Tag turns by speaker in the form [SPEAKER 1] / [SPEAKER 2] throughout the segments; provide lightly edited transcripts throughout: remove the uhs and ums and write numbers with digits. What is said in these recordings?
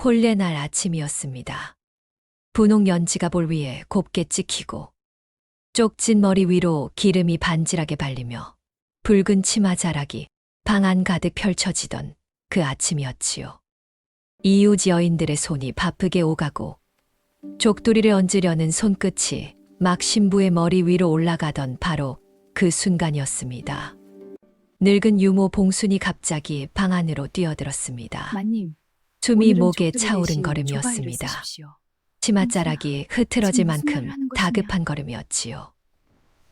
[SPEAKER 1] 혼례날 아침이었습니다. 분홍 연지가 볼 위에 곱게 찍히고 쪽진 머리 위로 기름이 반질하게 발리며 붉은 치마 자락이 방 안 가득 펼쳐지던 그 아침이었지요. 이웃 여인들의 손이 바쁘게 오가고 족두리를 얹으려는 손끝이 막 신부의 머리 위로 올라가던 바로 그 순간이었습니다. 늙은 유모 봉순이 갑자기 방 안으로 뛰어들었습니다.
[SPEAKER 2] 마님,
[SPEAKER 1] 숨이
[SPEAKER 2] 오늘은
[SPEAKER 1] 목에
[SPEAKER 2] 족두리
[SPEAKER 1] 차오른
[SPEAKER 2] 대신
[SPEAKER 1] 걸음이었습니다.
[SPEAKER 2] 조바위를 쓰십시오.
[SPEAKER 1] 치맛자락이 흐트러질
[SPEAKER 2] 지금 무슨 말을
[SPEAKER 1] 만큼
[SPEAKER 2] 하는 것이냐?
[SPEAKER 1] 다급한 걸음이었지요.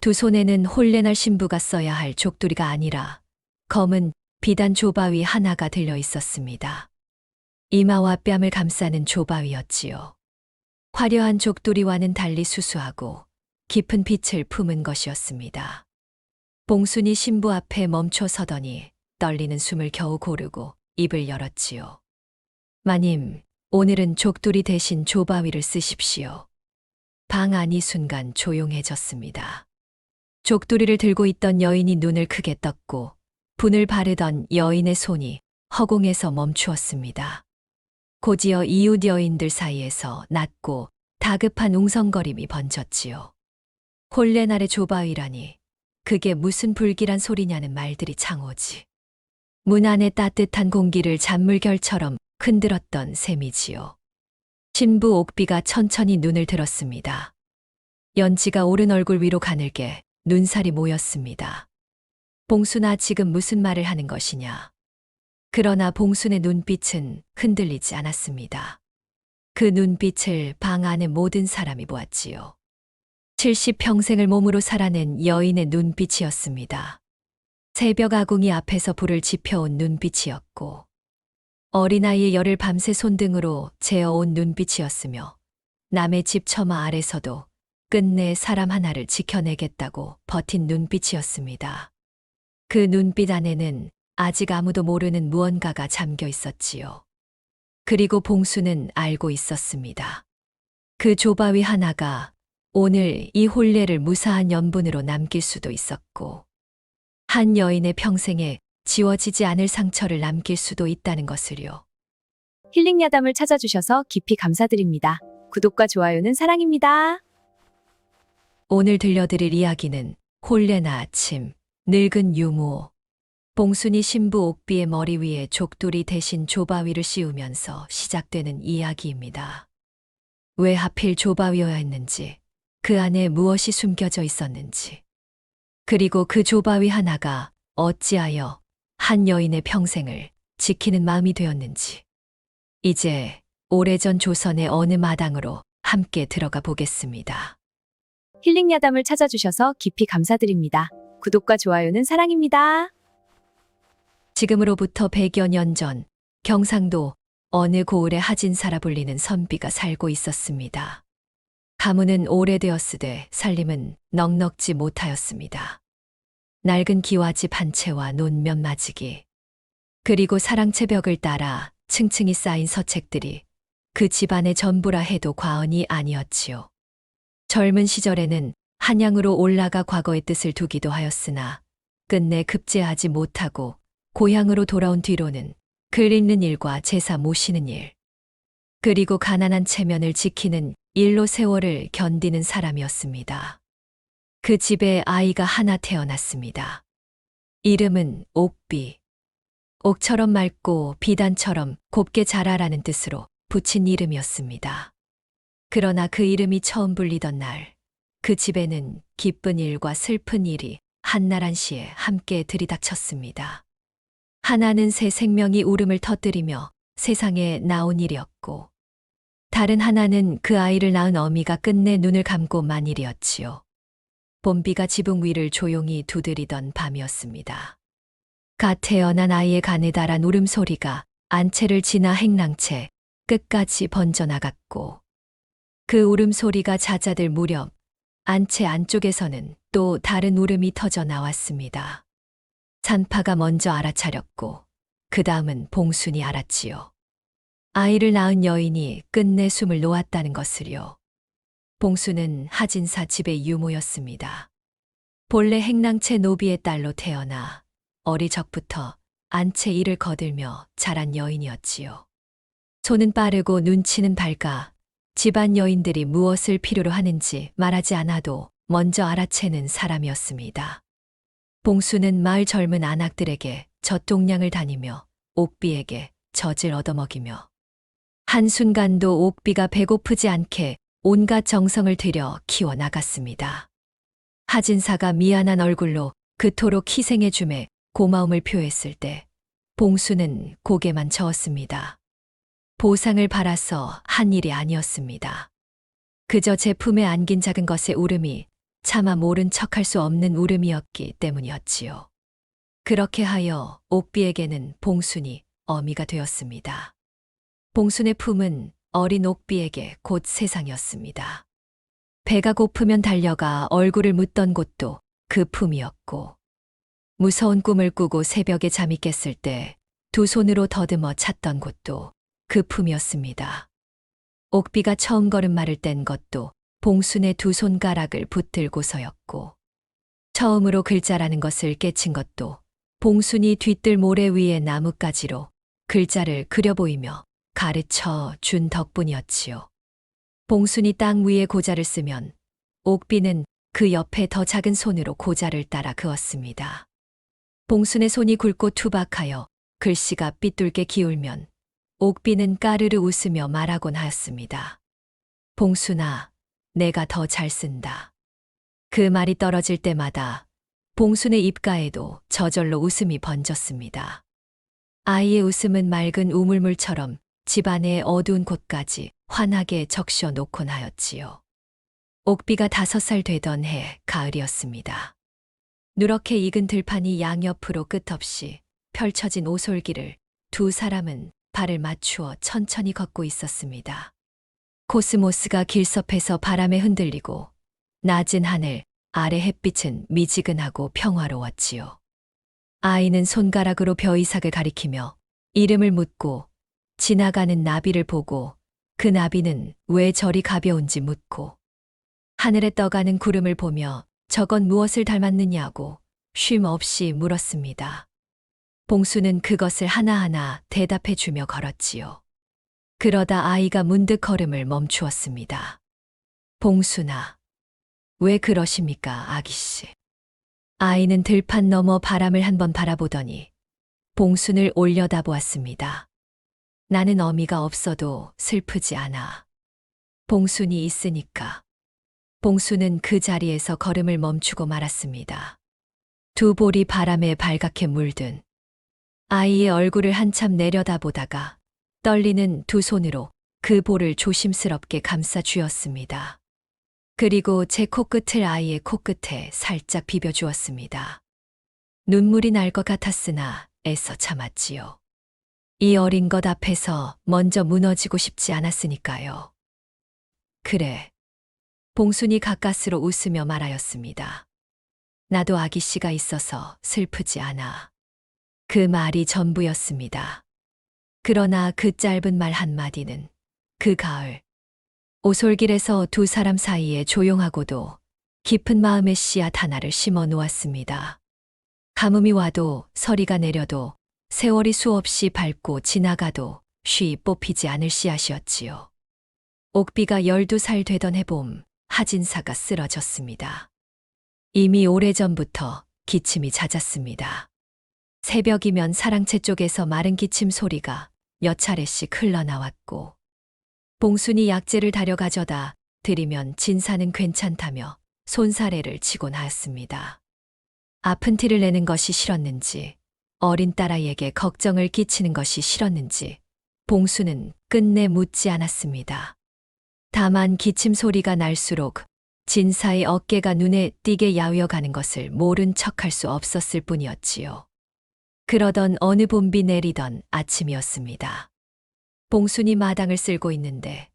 [SPEAKER 1] 두 손에는 혼례날 신부가 써야 할 족두리가 아니라 검은 비단 조바위 하나가 들려 있었습니다. 이마와 뺨을 감싸는 조바위였지요. 화려한 족두리와는 달리 수수하고 깊은 빛을 품은 것이었습니다. 봉순이 신부 앞에 멈춰 서더니 떨리는 숨을 겨우 고르고 입을 열었지요. 마님, 오늘은 족두리 대신 조바위를 쓰십시오. 방 안이 순간 조용해졌습니다. 족두리를 들고 있던 여인이 눈을 크게 떴고 분을 바르던 여인의 손이 허공에서 멈추었습니다. 곧이어 이웃 여인들 사이에서 낮고 다급한 웅성거림이 번졌지요. 혼례날의 조바위라니 그게 무슨 불길한 소리냐는 말들이 창오지. 문 안의 따뜻한 공기를 잔물결처럼 흔들었던 셈이지요. 신부 옥비가 천천히 눈을 들었습니다. 연지가 오른 얼굴 위로 가늘게 눈살이 모였습니다. 봉순아, 지금 무슨 말을 하는 것이냐? 그러나 봉순의 눈빛은 흔들리지 않았습니다. 그 눈빛을 방 안의 모든 사람이 보았지요. 70평생을 몸으로 살아낸 여인의 눈빛이었습니다. 새벽 아궁이 앞에서 불을 지펴온 눈빛이었고 어린아이의 열을 밤새 손등으로 재어온 눈빛이었으며 남의 집 처마 아래서도 끝내 사람 하나를 지켜내겠다고 버틴 눈빛이었습니다. 그 눈빛 안에는 아직 아무도 모르는 무언가가 잠겨 있었지요. 그리고 봉수는 알고 있었습니다. 그 조바위 하나가 오늘 이 혼례를 무사한 연분으로 남길 수도 있었고 한 여인의 평생에 지워지지 않을 상처를 남길 수도 있다는 것을요.
[SPEAKER 2] 힐링 야담을 찾아주셔서 깊이 감사드립니다. 구독과 좋아요는 사랑입니다.
[SPEAKER 1] 오늘 들려드릴 이야기는 혼례나 아침, 늙은 유모, 봉순이 신부 옥비의 머리 위에 족두리 대신 조바위를 씌우면서 시작되는 이야기입니다. 왜 하필 조바위여야 했는지, 그 안에 무엇이 숨겨져 있었는지, 그리고 그 조바위 하나가 어찌하여 한 여인의 평생을 지키는 마음이 되었는지, 이제 오래전 조선의 어느 마당으로 함께 들어가 보겠습니다.
[SPEAKER 2] 힐링 야담을 찾아주셔서 깊이 감사드립니다. 구독과 좋아요는 사랑입니다.
[SPEAKER 1] 지금으로부터 100여 년 전 경상도 어느 고을에 하진사라 불리는 선비가 살고 있었습니다. 가문은 오래되었으되 살림은 넉넉지 못하였습니다. 낡은 기와집 한 채와 논 몇 마지기, 그리고 사랑채 벽을 따라 층층이 쌓인 서책들이 그 집안의 전부라 해도 과언이 아니었지요. 젊은 시절에는 한양으로 올라가 과거의 뜻을 두기도 하였으나 끝내 급제하지 못하고 고향으로 돌아온 뒤로는 글 읽는 일과 제사 모시는 일, 그리고 가난한 체면을 지키는 일로 세월을 견디는 사람이었습니다. 그 집에 아이가 하나 태어났습니다. 이름은 옥비. 옥처럼 맑고 비단처럼 곱게 자라라는 뜻으로 붙인 이름이었습니다. 그러나 그 이름이 처음 불리던 날, 그 집에는 기쁜 일과 슬픈 일이 한나란시에 함께 들이닥쳤습니다. 하나는 새 생명이 울음을 터뜨리며 세상에 나온 일이었고, 다른 하나는 그 아이를 낳은 어미가 끝내 눈을 감고만 일이었지요. 봄비가 지붕 위를 조용히 두드리던 밤이었습니다. 갓 태어난 아이의 가느다란 울음소리가 안채를 지나 행랑채 끝까지 번져나갔고, 그 울음소리가 잦아들 무렵 안채 안쪽에서는 또 다른 울음이 터져 나왔습니다. 산파가 먼저 알아차렸고 그 다음은 봉순이 알았지요. 아이를 낳은 여인이 끝내 숨을 놓았다는 것을요. 봉순은 하진사 집의 유모였습니다. 본래 행랑채 노비의 딸로 태어나 어릴 적부터 안채 일을 거들며 자란 여인이었지요. 손은 빠르고 눈치는 밝아 집안 여인들이 무엇을 필요로 하는지 말하지 않아도 먼저 알아채는 사람이었습니다. 봉수는 마을 젊은 안악들에게 젖동량을 다니며 옥비에게 젖을 얻어먹이며 한순간도 옥비가 배고프지 않게 온갖 정성을 들여 키워나갔습니다. 하진사가 미안한 얼굴로 그토록 희생해줌에 고마움을 표했을 때 봉수는 고개만 저었습니다. 보상을 바라서 한 일이 아니었습니다. 그저 제 품에 안긴 작은 것의 울음이 차마 모른 척할 수 없는 울음이었기 때문이었지요. 그렇게 하여 옥비에게는 봉순이 어미가 되었습니다. 봉순의 품은 어린 옥비에게 곧 세상이었습니다. 배가 고프면 달려가 얼굴을 묻던 곳도 그 품이었고, 무서운 꿈을 꾸고 새벽에 잠이 깼을 때 두 손으로 더듬어 찾던 곳도 그 품이었습니다. 옥비가 처음 걸음마를 뗀 것도 봉순의 두 손가락을 붙들고서였고, 처음으로 글자라는 것을 깨친 것도 봉순이 뒤뜰 모래 위에 나뭇가지로 글자를 그려 보이며 가르쳐 준 덕분이었지요. 봉순이 땅 위에 고자를 쓰면 옥비는 그 옆에 더 작은 손으로 고자를 따라 그었습니다. 봉순의 손이 굵고 투박하여 글씨가 삐뚤게 기울면 옥비는 까르르 웃으며 말하곤 하였습니다. 봉순아, 내가 더 잘 쓴다. 그 말이 떨어질 때마다 봉순의 입가에도 저절로 웃음이 번졌습니다. 아이의 웃음은 맑은 우물물처럼 집안의 어두운 곳까지 환하게 적셔 놓곤 하였지요. 옥비가 5살 되던 해 가을이었습니다. 누렇게 익은 들판이 양옆으로 끝없이 펼쳐진 오솔길을 두 사람은 발을 맞추어 천천히 걷고 있었습니다. 코스모스가 길섭해서 바람에 흔들리고 낮은 하늘 아래 햇빛은 미지근하고 평화로웠지요. 아이는 손가락으로 벼이삭을 가리키며 이름을 묻고 지나가는 나비를 보고 그 나비는 왜 저리 가벼운지 묻고 하늘에 떠가는 구름을 보며 저건 무엇을 닮았느냐고 쉼 없이 물었습니다. 봉수는 그것을 하나하나 대답해 주며 걸었지요. 그러다 아이가 문득 걸음을 멈추었습니다. 봉수나, 왜 그러십니까, 아기씨? 아이는 들판 너머 바람을 한번 바라보더니 봉순을 올려다보았습니다. 나는 어미가 없어도 슬프지 않아. 봉순이 있으니까. 봉순은 그 자리에서 걸음을 멈추고 말았습니다. 두 볼이 바람에 발갛게 물든 아이의 얼굴을 한참 내려다보다가 떨리는 두 손으로 그 볼을 조심스럽게 감싸 쥐었습니다. 그리고 제 코끝을 아이의 코끝에 살짝 비벼주었습니다. 눈물이 날 것 같았으나 애써 참았지요. 이 어린 것 앞에서 먼저 무너지고 싶지 않았으니까요. 그래. 봉순이 가까스로 웃으며 말하였습니다. 나도 아기씨가 있어서 슬프지 않아. 그 말이 전부였습니다. 그러나 그 짧은 말 한마디는 그 가을 오솔길에서 두 사람 사이에 조용하고도 깊은 마음의 씨앗 하나를 심어 놓았습니다. 가뭄이 와도 서리가 내려도 세월이 수없이 밟고 지나가도 쉬 뽑히지 않을 씨앗이었지요. 옥비가 12살 되던 해봄 하진사가 쓰러졌습니다. 이미 오래전부터 기침이 잦았습니다. 새벽이면 사랑채 쪽에서 마른 기침 소리가 몇 차례씩 흘러나왔고 봉순이 약재를 다려가져다 드리면 진사는 괜찮다며 손사래를 치곤 하였습니다. 아픈 티를 내는 것이 싫었는지 어린 딸아이에게 걱정을 끼치는 것이 싫었는지 봉수는 끝내 묻지 않았습니다. 다만 기침 소리가 날수록 진사의 어깨가 눈에 띄게 야위어가는 것을 모른 척할 수 없었을 뿐이었지요. 그러던 어느 봄비 내리던 아침이었습니다. 봉순이 마당을 쓸고 있는데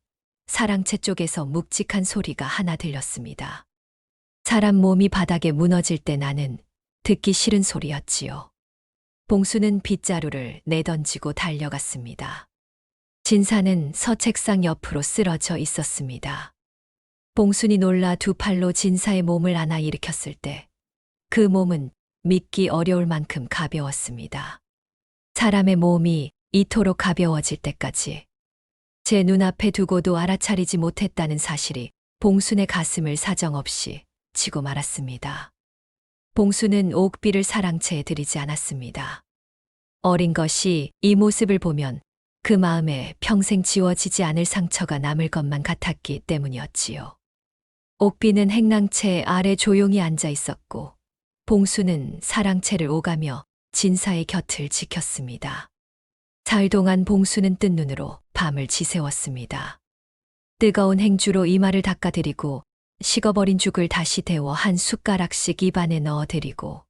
[SPEAKER 1] 사랑채 쪽에서 묵직한 소리가 하나 들렸습니다. 사람 몸이 바닥에 무너질 때 나는 듣기 싫은 소리였지요. 봉수는 빗자루를 내던지고 달려갔습니다. 진사는 서책상 옆으로 쓰러져 있었습니다. 봉순이 놀라 두 팔로 진사의 몸을 안아 일으켰을 때 그 몸은 믿기 어려울 만큼 가벼웠습니다. 사람의 몸이 이토록 가벼워질 때까지 제 눈앞에 두고도 알아차리지 못했다는 사실이 봉순의 가슴을 사정없이 치고 말았습니다. 봉순은 옥비를 사랑채에 들이지 않았습니다. 어린 것이 이 모습을 보면 그 마음에 평생 지워지지 않을 상처가 남을 것만 같았기 때문이었지요. 옥비는 행랑채 아래 조용히 앉아 있었고 봉순은 사랑채를 오가며 진사의 곁을 지켰습니다. 사흘 동안 봉순은 뜬 눈으로 밤을 지새웠습니다. 뜨거운 행주로 이마를 닦아드리고 식어버린 죽을 다시 데워 한 숟가락씩 입안에 넣어드리고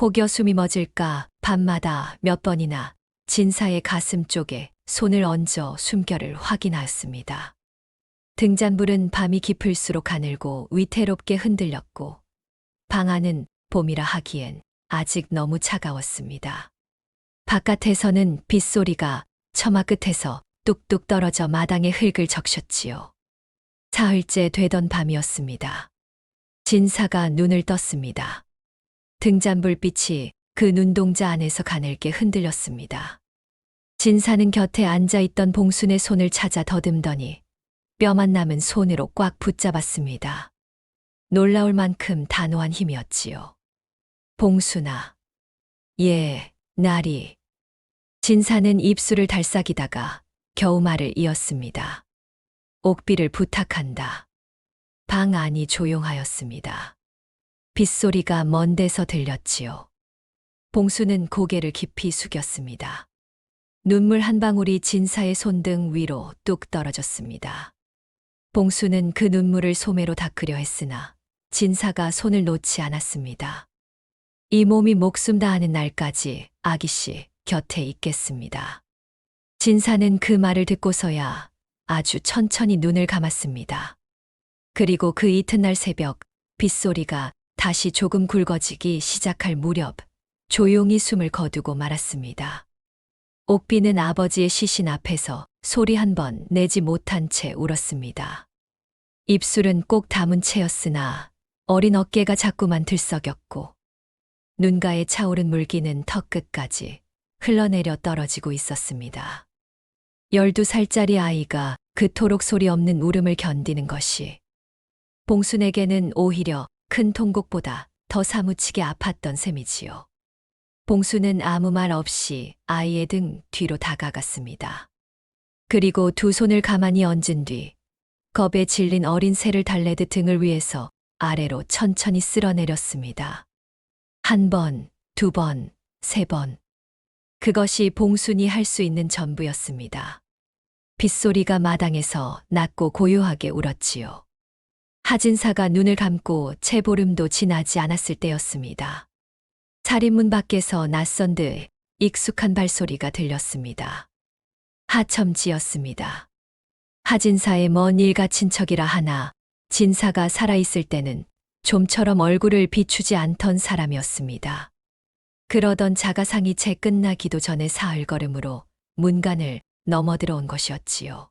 [SPEAKER 1] 혹여 숨이 멎을까 밤마다 몇 번이나 진사의 가슴 쪽에 손을 얹어 숨결을 확인하였습니다. 등잔불은 밤이 깊을수록 가늘고 위태롭게 흔들렸고 방 안은 봄이라 하기엔 아직 너무 차가웠습니다. 바깥에서는 빗소리가 처마 끝에서 뚝뚝 떨어져 마당에 흙을 적셨지요. 사흘째 되던 밤이었습니다. 진사가 눈을 떴습니다. 등잔불빛이 그 눈동자 안에서 가늘게 흔들렸습니다. 진사는 곁에 앉아있던 봉순의 손을 찾아 더듬더니 뼈만 남은 손으로 꽉 붙잡았습니다. 놀라울 만큼 단호한 힘이었지요. 봉순아. 예, 나리. 진사는 입술을 달싹이다가 겨우 말을 이었습니다. 옥비를 부탁한다. 방 안이 조용하였습니다. 빗소리가 먼 데서 들렸지요. 봉수는 고개를 깊이 숙였습니다. 눈물 한 방울이 진사의 손등 위로 뚝 떨어졌습니다. 봉수는 그 눈물을 소매로 닦으려 했으나 진사가 손을 놓지 않았습니다. 이 몸이 목숨 다하는 날까지 아기씨 곁에 있겠습니다. 진사는 그 말을 듣고서야 아주 천천히 눈을 감았습니다. 그리고 그 이튿날 새벽 빗소리가 다시 조금 굵어지기 시작할 무렵 조용히 숨을 거두고 말았습니다. 옥비는 아버지의 시신 앞에서 소리 한 번 내지 못한 채 울었습니다. 입술은 꼭 다문 채였으나 어린 어깨가 자꾸만 들썩였고 눈가에 차오른 물기는 턱 끝까지 흘러내려 떨어지고 있었습니다. 12살짜리 아이가 그토록 소리 없는 울음을 견디는 것이 봉순에게는 오히려 큰 통곡보다 더 사무치게 아팠던 셈이지요. 봉순은 아무 말 없이 아이의 등 뒤로 다가갔습니다. 그리고 두 손을 가만히 얹은 뒤 겁에 질린 어린 새를 달래듯 등을 위에서 아래로 천천히 쓸어내렸습니다. 한 번, 두 번, 세 번. 그것이 봉순이 할 수 있는 전부였습니다. 빗소리가 마당에서 낮고 고요하게 울었지요. 하진사가 눈을 감고 채보름도 지나지 않았을 때였습니다. 살인문 밖에서 낯선 듯 익숙한 발소리가 들렸습니다. 하첨지였습니다. 하진사의 먼 일가 친척이라 하나 진사가 살아있을 때는 좀처럼 얼굴을 비추지 않던 사람이었습니다. 그러던 자가상이 채 끝나기도 전에 사흘 걸음으로 문간을 넘어들어온 것이었지요.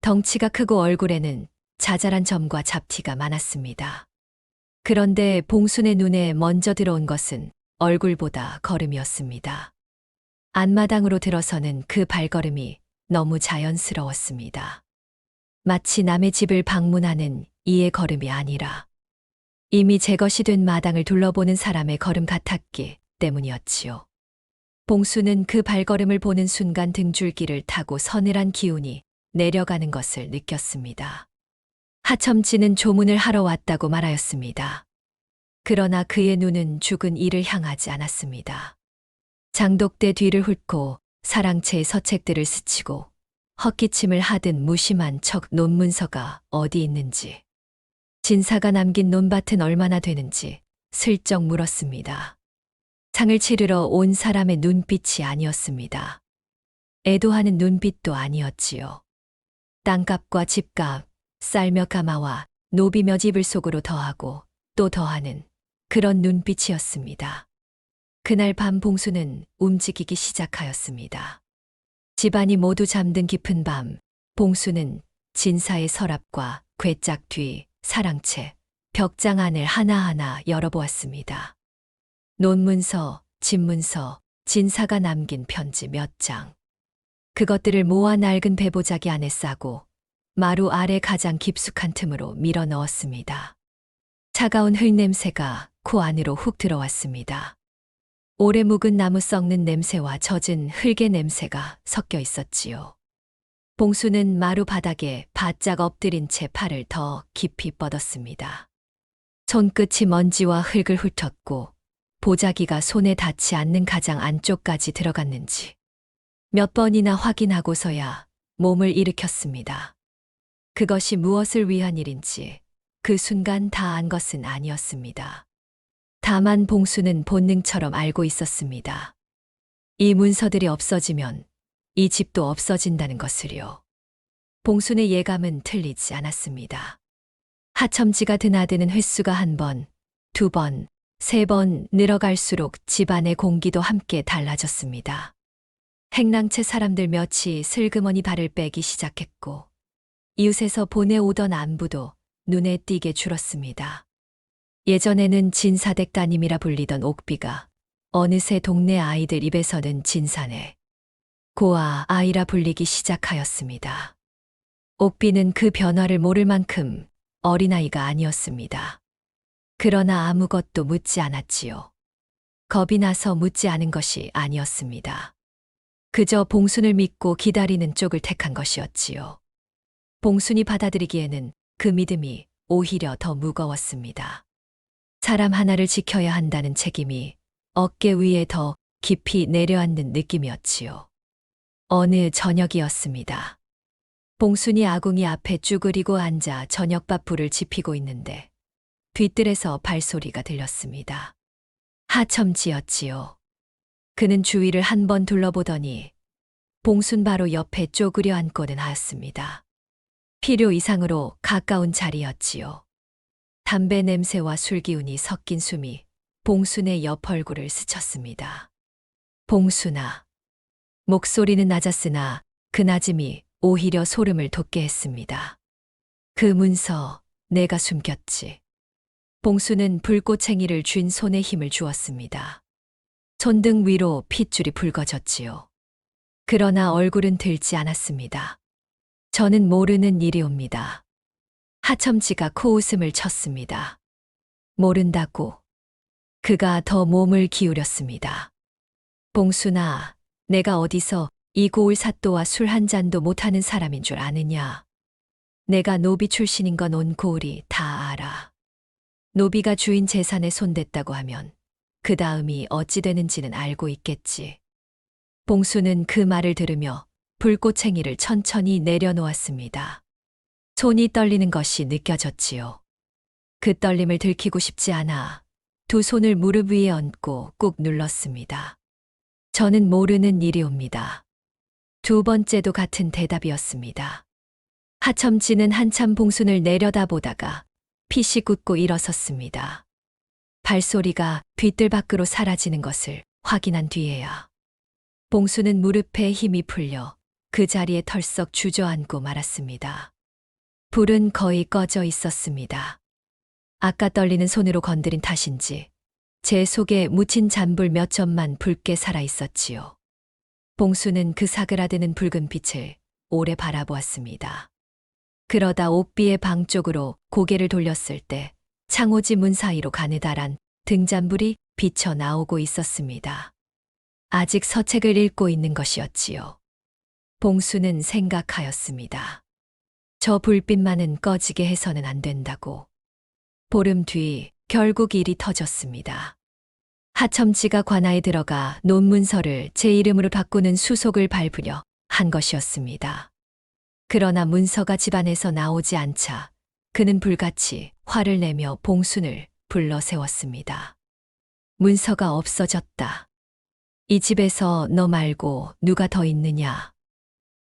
[SPEAKER 1] 덩치가 크고 얼굴에는 자잘한 점과 잡티가 많았습니다. 그런데 봉순의 눈에 먼저 들어온 것은 얼굴보다 걸음이었습니다. 안마당으로 들어서는 그 발걸음이 너무 자연스러웠습니다. 마치 남의 집을 방문하는 이의 걸음이 아니라 이미 제 것이 된 마당을 둘러보는 사람의 걸음 같았기 때문이었지요. 봉수는 그 발걸음을 보는 순간 등줄기를 타고 서늘한 기운이 내려가는 것을 느꼈습니다. 하첨지는 조문을 하러 왔다고 말하였습니다. 그러나 그의 눈은 죽은 이를 향하지 않았습니다. 장독대 뒤를 훑고 사랑채의 서책들을 스치고 헛기침을 하듯 무심한 척 논문서가 어디 있는지, 진사가 남긴 논밭은 얼마나 되는지 슬쩍 물었습니다. 상을 치르러 온 사람의 눈빛이 아니었습니다. 애도하는 눈빛도 아니었지요. 땅값과 집값, 쌀며 가마와 노비며 집을 속으로 더하고 또 더하는 그런 눈빛이었습니다. 그날 밤 봉수는 움직이기 시작하였습니다. 집안이 모두 잠든 깊은 밤, 봉수는 진사의 서랍과 궤짝 뒤, 사랑채, 벽장 안을 하나하나 열어보았습니다. 논문서, 집문서, 진사가 남긴 편지 몇 장. 그것들을 모아 낡은 배보자기 안에 싸고 마루 아래 가장 깊숙한 틈으로 밀어 넣었습니다. 차가운 흙 냄새가 코 안으로 훅 들어왔습니다. 오래 묵은 나무 썩는 냄새와 젖은 흙의 냄새가 섞여 있었지요. 봉수는 마루 바닥에 바짝 엎드린 채 팔을 더 깊이 뻗었습니다. 손끝이 먼지와 흙을 훑었고 보자기가 손에 닿지 않는 가장 안쪽까지 들어갔는지 몇 번이나 확인하고서야 몸을 일으켰습니다. 그것이 무엇을 위한 일인지 그 순간 다 안 것은 아니었습니다. 다만 봉수는 본능처럼 알고 있었습니다. 이 문서들이 없어지면 이 집도 없어진다는 것을요. 봉순의 예감은 틀리지 않았습니다. 하첨지가 드나드는 횟수가 한 번, 두 번, 세 번 늘어갈수록 집안의 공기도 함께 달라졌습니다. 행랑채 사람들 몇이 슬그머니 발을 빼기 시작했고 이웃에서 보내오던 안부도 눈에 띄게 줄었습니다. 예전에는 진사댁 따님이라 불리던 옥비가 어느새 동네 아이들 입에서는 진사네, 고아 아이라 불리기 시작하였습니다. 옥비는 그 변화를 모를 만큼 어린아이가 아니었습니다. 그러나 아무것도 묻지 않았지요. 겁이 나서 묻지 않은 것이 아니었습니다. 그저 봉순을 믿고 기다리는 쪽을 택한 것이었지요. 봉순이 받아들이기에는 그 믿음이 오히려 더 무거웠습니다. 사람 하나를 지켜야 한다는 책임이 어깨 위에 더 깊이 내려앉는 느낌이었지요. 어느 저녁이었습니다. 봉순이 아궁이 앞에 쭈그리고 앉아 저녁밥 불을 지피고 있는데 뒤뜰에서 발소리가 들렸습니다. 하첨지였지요. 그는 주위를 한 번 둘러보더니 봉순 바로 옆에 쪼그려 앉고는 하였습니다. 필요 이상으로 가까운 자리였지요. 담배 냄새와 술 기운이 섞인 숨이 봉순의 옆 얼굴을 스쳤습니다. 봉순아. 목소리는 낮았으나 그 낮음이 오히려 소름을 돋게 했습니다. 그 문서 내가 숨겼지. 봉순은 불꽃챙이를 쥔 손에 힘을 주었습니다. 손등 위로 핏줄이 붉어졌지요. 그러나 얼굴은 들지 않았습니다. 저는 모르는 일이옵니다. 하첨지가 코웃음을 쳤습니다. 모른다고. 그가 더 몸을 기울였습니다. 봉순아, 내가 어디서 이 고을 사또와 술 한 잔도 못하는 사람인 줄 아느냐. 내가 노비 출신인 건 온 고을이 다 알아. 노비가 주인 재산에 손댔다고 하면 그 다음이 어찌 되는지는 알고 있겠지. 봉수는 그 말을 들으며 불꽃챙이를 천천히 내려놓았습니다. 손이 떨리는 것이 느껴졌지요. 그 떨림을 들키고 싶지 않아 두 손을 무릎 위에 얹고 꾹 눌렀습니다. 저는 모르는 일이옵니다. 두 번째도 같은 대답이었습니다. 하첨지는 한참 봉순을 내려다보다가 피시 굳고 일어섰습니다. 발소리가 뒤뜰 밖으로 사라지는 것을 확인한 뒤에야 봉순은 무릎에 힘이 풀려 그 자리에 털썩 주저앉고 말았습니다. 불은 거의 꺼져 있었습니다. 아까 떨리는 손으로 건드린 탓인지 제 속에 묻힌 잔불 몇 점만 붉게 살아 있었지요. 봉수는 그 사그라드는 붉은 빛을 오래 바라보았습니다. 그러다 옥비의 방 쪽으로 고개를 돌렸을 때 창호지 문 사이로 가느다란 등잔불이 비쳐 나오고 있었습니다. 아직 서책을 읽고 있는 것이었지요. 봉수는 생각하였습니다. 저 불빛만은 꺼지게 해서는 안 된다고. 보름 뒤 결국 일이 터졌습니다. 하첨지가 관아에 들어가 논문서를 제 이름으로 바꾸는 수속을 밟으려 한 것이었습니다. 그러나 문서가 집안에서 나오지 않자 그는 불같이 화를 내며 봉순을 불러 세웠습니다. 문서가 없어졌다. 이 집에서 너 말고 누가 더 있느냐.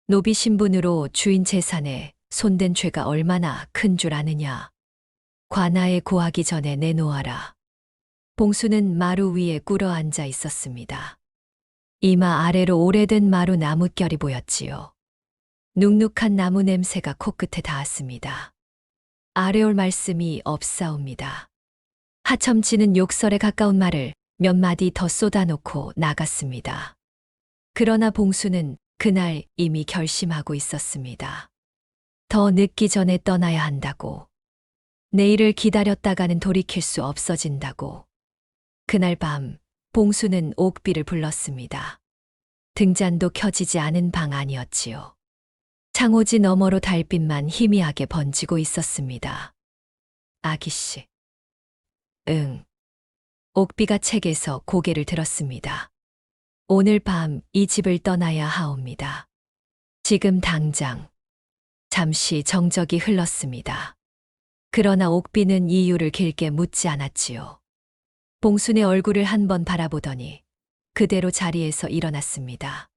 [SPEAKER 1] 노비 신분으로 주인 재산에 손댄 죄가 얼마나 큰 줄 아느냐. 관아에 고하기 전에 내놓아라. 봉수는 마루 위에 꿇어 앉아 있었습니다. 이마 아래로 오래된 마루 나뭇결이 보였지요. 눅눅한 나무 냄새가 코끝에 닿았습니다. 아래올 말씀이 없사옵니다. 하첨지는 욕설에 가까운 말을 몇 마디 더 쏟아놓고 나갔습니다. 그러나 봉수는 그날 이미 결심하고 있었습니다. 더 늦기 전에 떠나야 한다고. 내일을 기다렸다가는 돌이킬 수 없어진다고. 그날 밤 봉수는 옥비를 불렀습니다. 등잔도 켜지지 않은 방 안이었지요. 창호지 너머로 달빛만 희미하게 번지고 있었습니다. 아기씨. 응. 옥비가 책에서 고개를 들었습니다. 오늘 밤 이 집을 떠나야 하옵니다. 지금 당장. 잠시 정적이 흘렀습니다. 그러나 옥비는 이유를 길게 묻지 않았지요. 봉순의 얼굴을 한번 바라보더니 그대로 자리에서 일어났습니다.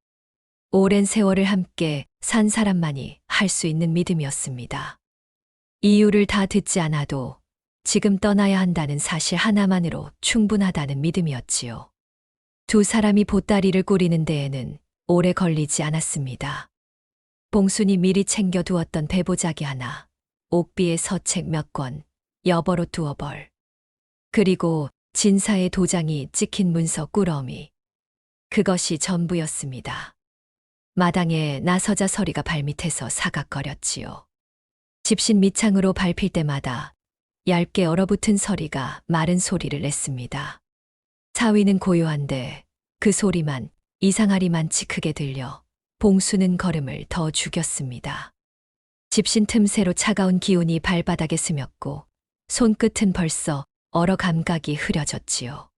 [SPEAKER 1] 오랜 세월을 함께 산 사람만이 할 수 있는 믿음이었습니다. 이유를 다 듣지 않아도 지금 떠나야 한다는 사실 하나만으로 충분하다는 믿음이었지요. 두 사람이 보따리를 꾸리는 데에는 오래 걸리지 않았습니다. 봉순이 미리 챙겨두었던 배보자기 하나, 옥비의 서책 몇 권, 여벌옷 두어 벌, 그리고 진사의 도장이 찍힌 문서 꾸러미. 그것이 전부였습니다. 마당에 나서자 서리가 발밑에서 사각거렸지요. 집신 밑창으로 밟힐 때마다 얇게 얼어붙은 서리가 마른 소리를 냈습니다. 사위는 고요한데 그 소리만 이상하리만치 크게 들려 봉수는 걸음을 더 죽였습니다. 집신 틈새로 차가운 기운이 발바닥에 스몄고 손끝은 벌써 얼어 감각이 흐려졌지요.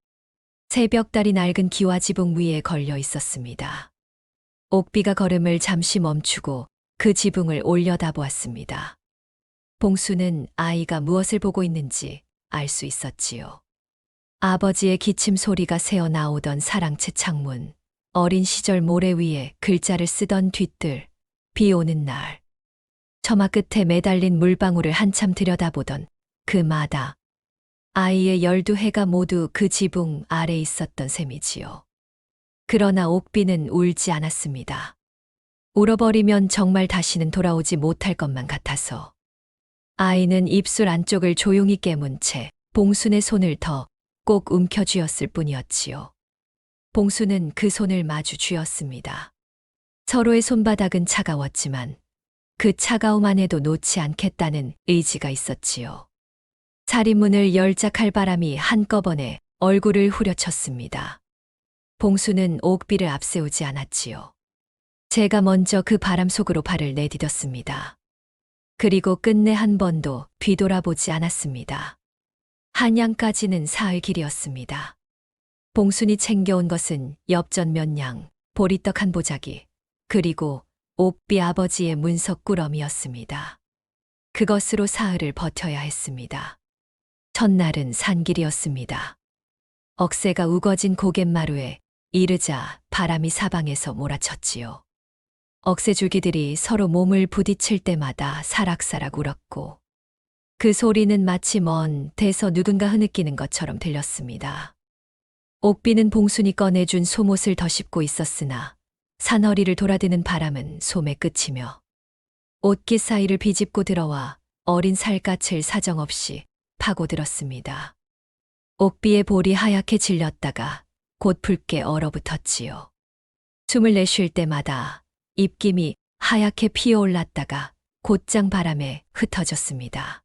[SPEAKER 1] 새벽달이 낡은 기와 지붕 위에 걸려 있었습니다. 옥비가 걸음을 잠시 멈추고 그 지붕을 올려다보았습니다. 봉수는 아이가 무엇을 보고 있는지 알 수 있었지요. 아버지의 기침 소리가 새어 나오던 사랑채 창문, 어린 시절 모래 위에 글자를 쓰던 뒤뜰, 비 오는 날. 처마 끝에 매달린 물방울을 한참 들여다보던 그 마다. 아이의 12해가 모두 그 지붕 아래 있었던 셈이지요. 그러나 옥비는 울지 않았습니다. 울어버리면 정말 다시는 돌아오지 못할 것만 같아서. 아이는 입술 안쪽을 조용히 깨문 채 봉순의 손을 더 꼭 움켜쥐었을 뿐이었지요. 봉순은 그 손을 마주 쥐었습니다. 서로의 손바닥은 차가웠지만 그 차가움 안에도 놓지 않겠다는 의지가 있었지요. 살인문을 열작할 바람이 한꺼번에 얼굴을 후려쳤습니다. 봉수는 옥비를 앞세우지 않았지요. 제가 먼저 그 바람 속으로 발을 내디뎠습니다. 그리고 끝내 한 번도 뒤돌아보지 않았습니다. 한양까지는 사흘 길이었습니다. 봉순이 챙겨온 것은 엽전 몇 냥, 보리떡 한 보자기, 그리고 옥비 아버지의 문서 꾸러미였습니다. 그것으로 사흘을 버텨야 했습니다. 첫날은 산길이었습니다. 억새가 우거진 고갯마루에 이르자 바람이 사방에서 몰아쳤지요. 억새줄기들이 서로 몸을 부딪힐 때마다 사락사락 울었고 그 소리는 마치 먼 데서 누군가 흐느끼는 것처럼 들렸습니다. 옥비는 봉순이 꺼내준 솜옷을 더 씹고 있었으나 산허리를 돌아드는 바람은 솜에 그치며 옷깃 사이를 비집고 들어와 어린 살갗을 사정없이 파고들었습니다. 옥비의 볼이 하얗게 질렸다가 곧 붉게 얼어붙었지요. 숨을 내쉴 때마다 입김이 하얗게 피어올랐다가 곧장 바람에 흩어졌습니다.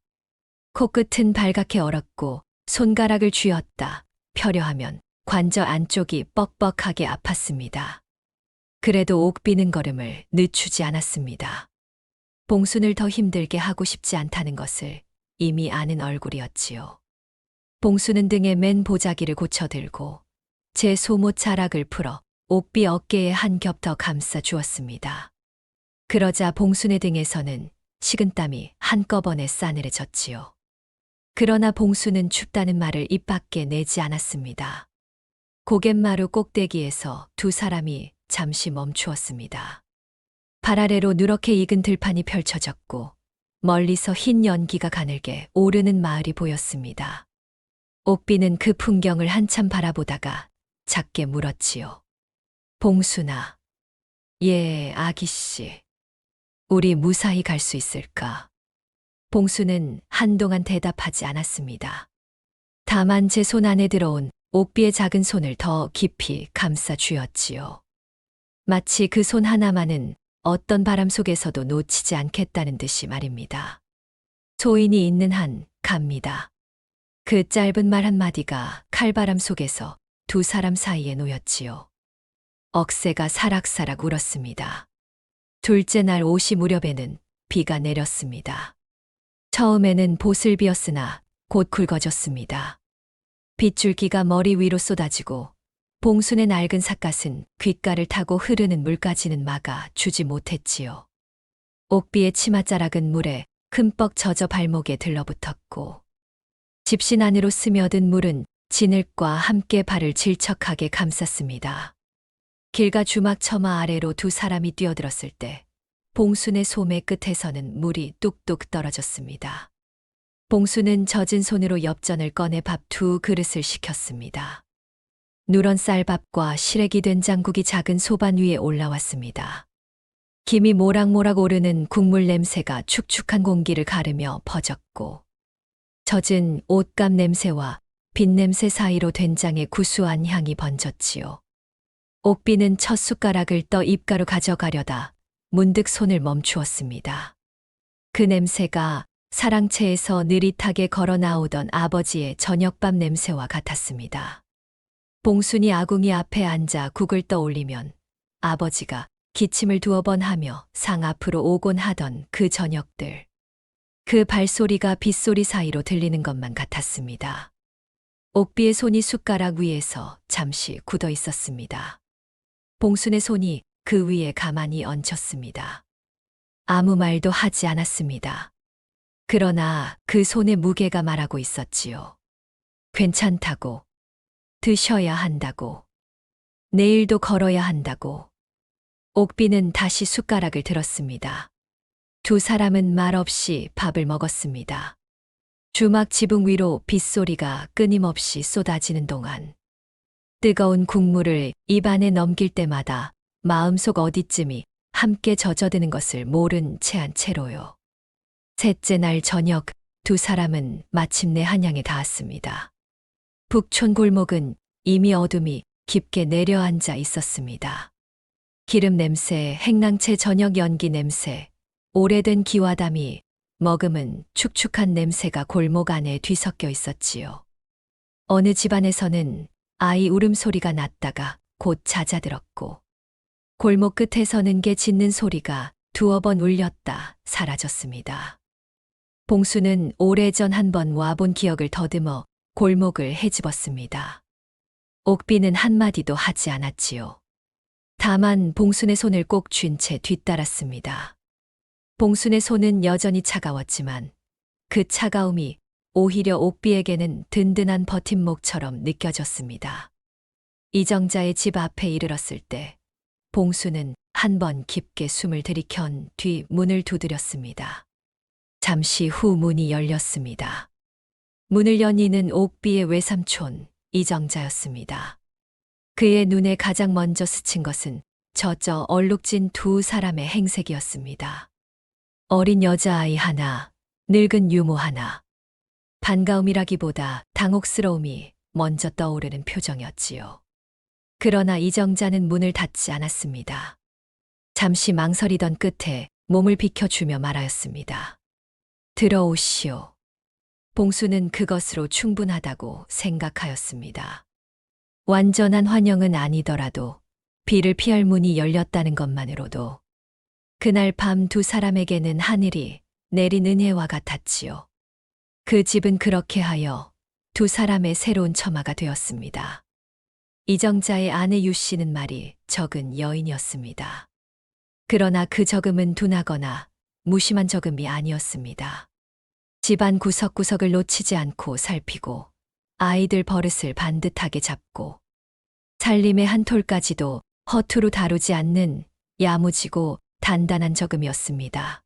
[SPEAKER 1] 코끝은 발갛게 얼었고 손가락을 쥐었다 펴려 하면 관저 안쪽이 뻑뻑하게 아팠습니다. 그래도 옥비는 걸음을 늦추지 않았습니다. 봉순을 더 힘들게 하고 싶지 않다는 것을 이미 아는 얼굴이었지요. 봉순은 등에 맨 보자기를 고쳐들고 제 소못 자락을 풀어 옥비 어깨에 한 겹 더 감싸 주었습니다. 그러자 봉순의 등에서는 식은땀이 한꺼번에 싸늘해졌지요. 그러나 봉순은 춥다는 말을 입 밖에 내지 않았습니다. 고갯마루 꼭대기에서 두 사람이 잠시 멈추었습니다. 발 아래로 누렇게 익은 들판이 펼쳐졌고 멀리서 흰 연기가 가늘게 오르는 마을이 보였습니다. 옥비는 그 풍경을 한참 바라보다가 작게 물었지요. 봉순아, 예, 아기씨. 우리 무사히 갈 수 있을까? 봉순은 한동안 대답하지 않았습니다. 다만 제 손 안에 들어온 옥비의 작은 손을 더 깊이 감싸 쥐었지요. 마치 그 손 하나만은 어떤 바람 속에서도 놓치지 않겠다는 듯이 말입니다. 소인이 있는 한 갑니다. 그 짧은 말 한마디가 칼바람 속에서 두 사람 사이에 놓였지요. 억새가 사락사락 울었습니다. 둘째 날 오시 무렵에는 비가 내렸습니다. 처음에는 보슬비었으나 곧 굵어졌습니다. 빗줄기가 머리 위로 쏟아지고 봉순의 낡은 삿갓은 귓가를 타고 흐르는 물까지는 막아 주지 못했지요. 옥비의 치맛자락은 물에 흠뻑 젖어 발목에 들러붙었고 집신 안으로 스며든 물은 진흙과 함께 발을 질척하게 감쌌습니다. 길가 주막 처마 아래로 두 사람이 뛰어들었을 때 봉순의 소매 끝에서는 물이 뚝뚝 떨어졌습니다. 봉순은 젖은 손으로 엽전을 꺼내 밥 두 그릇을 시켰습니다. 누런 쌀밥과 시래기 된장국이 작은 소반 위에 올라왔습니다. 김이 모락모락 오르는 국물 냄새가 축축한 공기를 가르며 퍼졌고 젖은 옷감 냄새와 빈냄새 사이로 된장의 구수한 향이 번졌지요. 옥비는 첫 숟가락을 떠 입가로 가져가려다 문득 손을 멈추었습니다. 그 냄새가 사랑채에서 느릿하게 걸어 나오던 아버지의 저녁밥 냄새와 같았습니다. 봉순이 아궁이 앞에 앉아 국을 떠올리면 아버지가 기침을 두어 번 하며 상 앞으로 오곤 하던 그 저녁들. 그 발소리가 빗소리 사이로 들리는 것만 같았습니다. 옥비의 손이 숟가락 위에서 잠시 굳어 있었습니다. 봉순의 손이 그 위에 가만히 얹혔습니다. 아무 말도 하지 않았습니다. 그러나 그 손의 무게가 말하고 있었지요. 괜찮다고, 드셔야 한다고, 내일도 걸어야 한다고. 옥비는 다시 숟가락을 들었습니다. 두 사람은 말없이 밥을 먹었습니다. 주막 지붕 위로 빗소리가 끊임없이 쏟아지는 동안 뜨거운 국물을 입안에 넘길 때마다 마음속 어디쯤이 함께 젖어드는 것을 모른 채 한 채로요. 셋째 날 저녁 두 사람은 마침내 한양에 닿았습니다. 북촌 골목은 이미 어둠이 깊게 내려앉아 있었습니다. 기름 냄새, 행랑채 저녁 연기 냄새, 오래된 기와담이 머금은 축축한 냄새가 골목 안에 뒤섞여 있었지요. 어느 집안에서는 아이 울음소리가 났다가 곧 잦아들었고 골목 끝에서는 개 짖는 소리가 두어 번 울렸다 사라졌습니다. 봉수는 오래전 한 번 와본 기억을 더듬어 골목을 헤집었습니다. 옥비는 한마디도 하지 않았지요. 다만 봉순의 손을 꼭 쥔 채 뒤따랐습니다. 봉순의 손은 여전히 차가웠지만 그 차가움이 오히려 옥비에게는 든든한 버팀목처럼 느껴졌습니다. 이정자의 집 앞에 이르렀을 때 봉수는 한 번 깊게 숨을 들이켠 뒤 문을 두드렸습니다. 잠시 후 문이 열렸습니다. 문을 연 이는 옥비의 외삼촌 이정자였습니다. 그의 눈에 가장 먼저 스친 것은 저저 얼룩진 두 사람의 행색이었습니다. 어린 여자아이 하나, 늙은 유모 하나. 반가움이라기보다 당혹스러움이 먼저 떠오르는 표정이었지요. 그러나 이정자는 문을 닫지 않았습니다. 잠시 망설이던 끝에 몸을 비켜주며 말하였습니다. 들어오시오. 봉수는 그것으로 충분하다고 생각하였습니다. 완전한 환영은 아니더라도 비를 피할 문이 열렸다는 것만으로도 그날 밤 두 사람에게는 하늘이 내린 은혜와 같았지요. 그 집은 그렇게 하여 두 사람의 새로운 처마가 되었습니다. 이정자의 아내 유씨는 말이 적은 여인이었습니다. 그러나 그 적음은 둔하거나 무심한 적음이 아니었습니다. 집안 구석구석을 놓치지 않고 살피고 아이들 버릇을 반듯하게 잡고 살림의 한 톨까지도 허투루 다루지 않는 야무지고 단단한 적음이었습니다.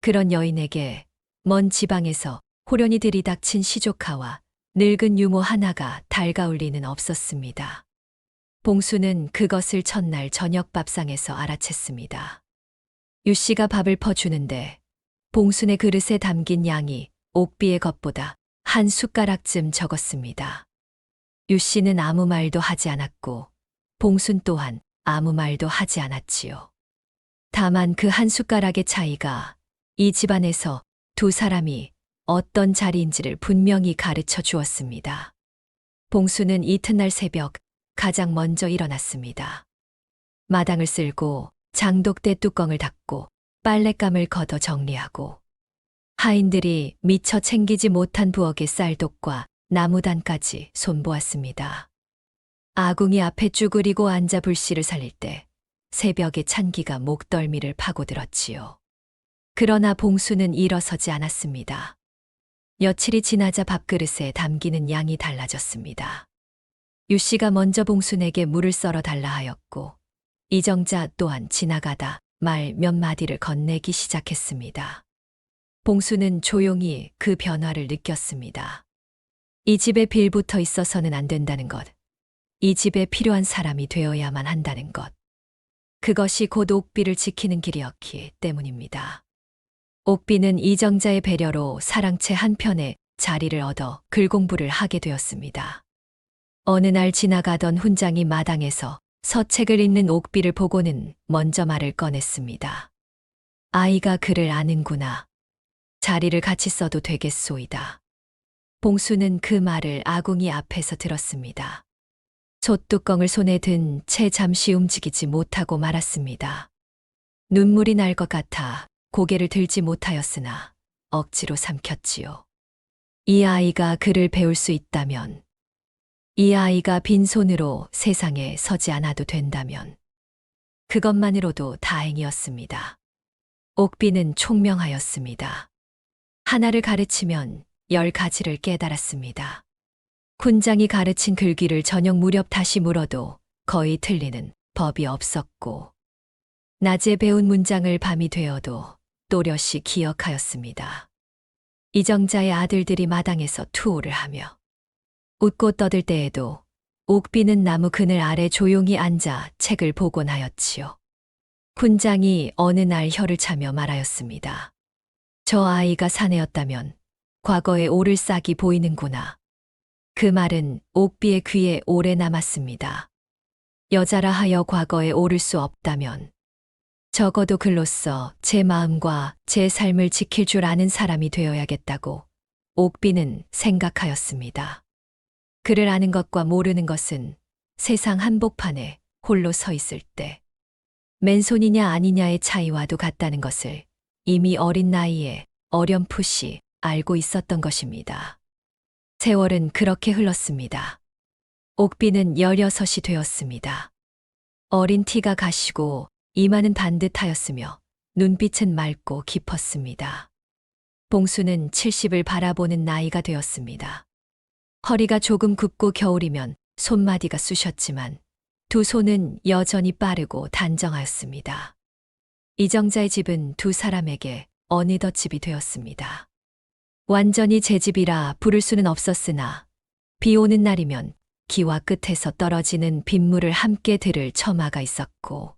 [SPEAKER 1] 그런 여인에게 먼 지방에서 호련히 들이닥친 시조카와 늙은 유모 하나가 달가울 리는 없었습니다. 봉수는 그것을 첫날 저녁 밥상에서 알아챘습니다. 유씨가 밥을 퍼주는데 봉순의 그릇에 담긴 양이 옥비의 것보다 한 숟가락쯤 적었습니다. 유씨는 아무 말도 하지 않았고 봉순 또한 아무 말도 하지 않았지요. 다만 그 한 숟가락의 차이가 이 집안에서 두 사람이 어떤 자리인지를 분명히 가르쳐 주었습니다. 봉수는 이튿날 새벽 가장 먼저 일어났습니다. 마당을 쓸고 장독대 뚜껑을 닫고 빨랫감을 걷어 정리하고 하인들이 미처 챙기지 못한 부엌의 쌀독과 나무단까지 손보았습니다. 아궁이 앞에 쭈그리고 앉아 불씨를 살릴 때 새벽의 찬기가 목덜미를 파고들었지요. 그러나 봉수는 일어서지 않았습니다. 며칠이 지나자 밥그릇에 담기는 양이 달라졌습니다. 유씨가 먼저 봉순에게 물을 썰어 달라 하였고 이정자 또한 지나가다 말 몇 마디를 건네기 시작했습니다. 봉수는 조용히 그 변화를 느꼈습니다. 이 집에 빌붙어 있어서는 안 된다는 것, 이 집에 필요한 사람이 되어야만 한다는 것, 그것이 곧 옥비를 지키는 길이었기 때문입니다. 옥비는 이정자의 배려로 사랑채 한편에 자리를 얻어 글공부를 하게 되었습니다. 어느 날 지나가던 훈장이 마당에서 서책을 읽는 옥비를 보고는 먼저 말을 꺼냈습니다. 아이가 글을 아는구나. 자리를 같이 써도 되겠소이다. 봉수는 그 말을 아궁이 앞에서 들었습니다. 솥뚜껑을 손에 든 채 잠시 움직이지 못하고 말았습니다. 눈물이 날 것 같아 고개를 들지 못하였으나 억지로 삼켰지요. 이 아이가 글을 배울 수 있다면, 이 아이가 빈손으로 세상에 서지 않아도 된다면 그것만으로도 다행이었습니다. 옥비는 총명하였습니다. 하나를 가르치면 10가지를 깨달았습니다. 훈장이 가르친 글귀를 저녁 무렵 다시 물어도 거의 틀리는 법이 없었고 낮에 배운 문장을 밤이 되어도 또렷이 기억하였습니다. 이정자의 아들들이 마당에서 투호를 하며 웃고 떠들 때에도 옥비는 나무 그늘 아래 조용히 앉아 책을 보곤 하였지요. 훈장이 어느 날 혀를 차며 말하였습니다. 저 아이가 사내였다면 과거의 오를 싹이 보이는구나. 그 말은 옥비의 귀에 오래 남았습니다. 여자라 하여 과거에 오를 수 없다면 적어도 글로써 제 마음과 제 삶을 지킬 줄 아는 사람이 되어야겠다고 옥비는 생각하였습니다. 글을 아는 것과 모르는 것은 세상 한복판에 홀로 서 있을 때 맨손이냐 아니냐의 차이와도 같다는 것을 이미 어린 나이에 어렴풋이 알고 있었던 것입니다. 세월은 그렇게 흘렀습니다. 옥비는 16이 되었습니다. 어린 티가 가시고 이마는 반듯하였으며 눈빛은 맑고 깊었습니다. 봉수는 70을 바라보는 나이가 되었습니다. 허리가 조금 굽고 겨울이면 손마디가 쑤셨지만 두 손은 여전히 빠르고 단정하였습니다. 이정자의 집은 두 사람에게 어느덧 집이 되었습니다. 완전히 제 집이라 부를 수는 없었으나 비 오는 날이면 기와 끝에서 떨어지는 빗물을 함께 들을 처마가 있었고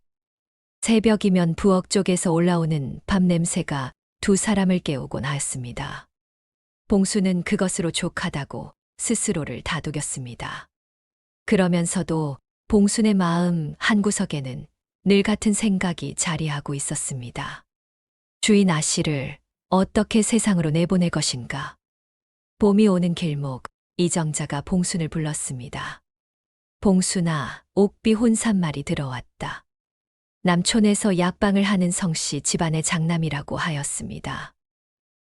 [SPEAKER 1] 새벽이면 부엌 쪽에서 올라오는 밥 냄새가 두 사람을 깨우곤 하였습니다. 봉수는 그것으로 족하다고 스스로를 다독였습니다. 그러면서도 봉순의 마음 한구석에는 늘 같은 생각이 자리하고 있었습니다. 주인 아씨를 어떻게 세상으로 내보낼 것인가. 봄이 오는 길목, 이정자가 봉순을 불렀습니다. 봉순아, 옥비 혼산말이 들어왔다. 남촌에서 약방을 하는 성씨 집안의 장남이라고 하였습니다.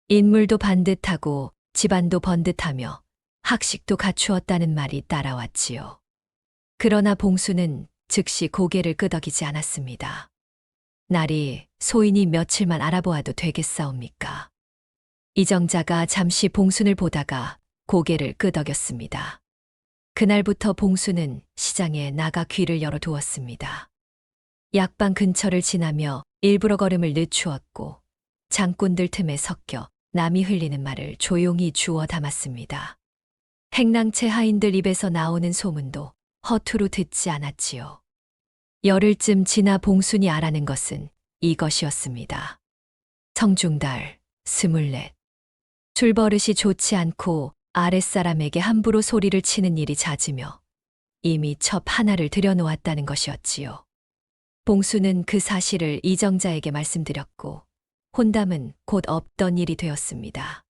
[SPEAKER 1] 인물도 반듯하고 집안도 번듯하며 학식도 갖추었다는 말이 따라왔지요. 그러나 봉수는 즉시 고개를 끄덕이지 않았습니다. 날이 소인이 며칠만 알아보아도 되겠사옵니까? 이정자가 잠시 봉순을 보다가 고개를 끄덕였습니다. 그날부터 봉수는 시장에 나가 귀를 열어두었습니다. 약방 근처를 지나며 일부러 걸음을 늦추었고 장꾼들 틈에 섞여 남이 흘리는 말을 조용히 주워 담았습니다. 행랑채 하인들 입에서 나오는 소문도 허투루 듣지 않았지요. 열흘쯤 지나 봉순이 알아낸 것은 이것이었습니다. 성중달, 24. 출버릇이 좋지 않고 아랫사람에게 함부로 소리를 치는 일이 잦으며 이미 첩 하나를 들여놓았다는 것이었지요. 봉수는 그 사실을 이정자에게 말씀드렸고 혼담은 곧 없던 일이 되었습니다.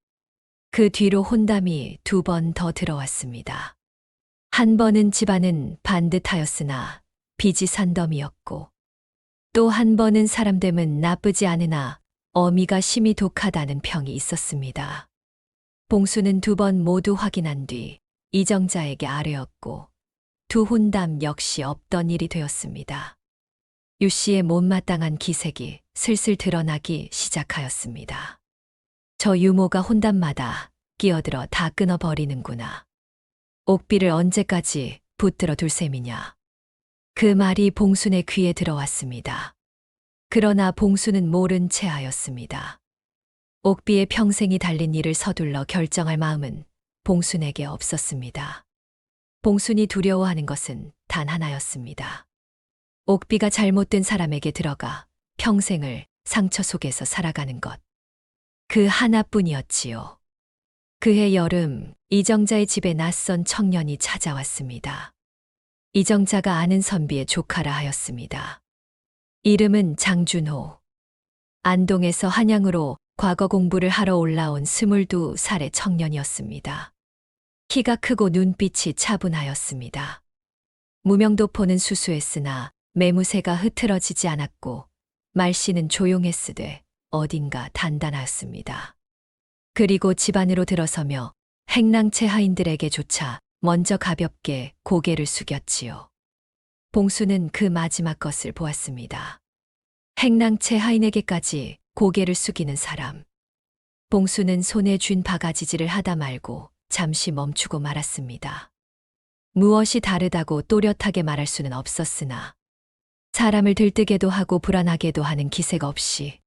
[SPEAKER 1] 그 뒤로 혼담이 2번 더 들어왔습니다. 한 번은 집안은 반듯하였으나 빚이 산더미였고 또 한 번은 사람됨은 나쁘지 않으나 어미가 심히 독하다는 평이 있었습니다. 봉수는 2번 모두 확인한 뒤 이정자에게 아뢰었고 두 혼담 역시 없던 일이 되었습니다. 유 씨의 못마땅한 기색이 슬슬 드러나기 시작하였습니다. 저 유모가 혼담마다 끼어들어 다 끊어버리는구나. 옥비를 언제까지 붙들어 둘 셈이냐. 그 말이 봉순의 귀에 들어왔습니다. 그러나 봉순은 모른 채 하였습니다. 옥비의 평생이 달린 일을 서둘러 결정할 마음은 봉순에게 없었습니다. 봉순이 두려워하는 것은 단 하나였습니다. 옥비가 잘못된 사람에게 들어가 평생을 상처 속에서 살아가는 것. 그 하나뿐이었지요. 그해 여름 이정자의 집에 낯선 청년이 찾아왔습니다. 이정자가 아는 선비의 조카라 하였습니다. 이름은 장준호. 안동에서 한양으로 과거 공부를 하러 올라온 22살의 청년이었습니다. 키가 크고 눈빛이 차분하였습니다. 무명도포는 수수했으나 매무새가 흐트러지지 않았고 말씨는 조용했으되 어딘가 단단하였습니다. 그리고 집 안으로 들어서며 행랑채 하인들에게조차 먼저 가볍게 고개를 숙였지요. 봉수는 그 마지막 것을 보았습니다. 행랑채 하인에게까지 고개를 숙이는 사람. 봉수는 손에 쥔 바가지질을 하다 말고 잠시 멈추고 말았습니다. 무엇이 다르다고 또렷하게 말할 수는 없었으나 사람을 들뜨게도 하고 불안하게도 하는 기색 없이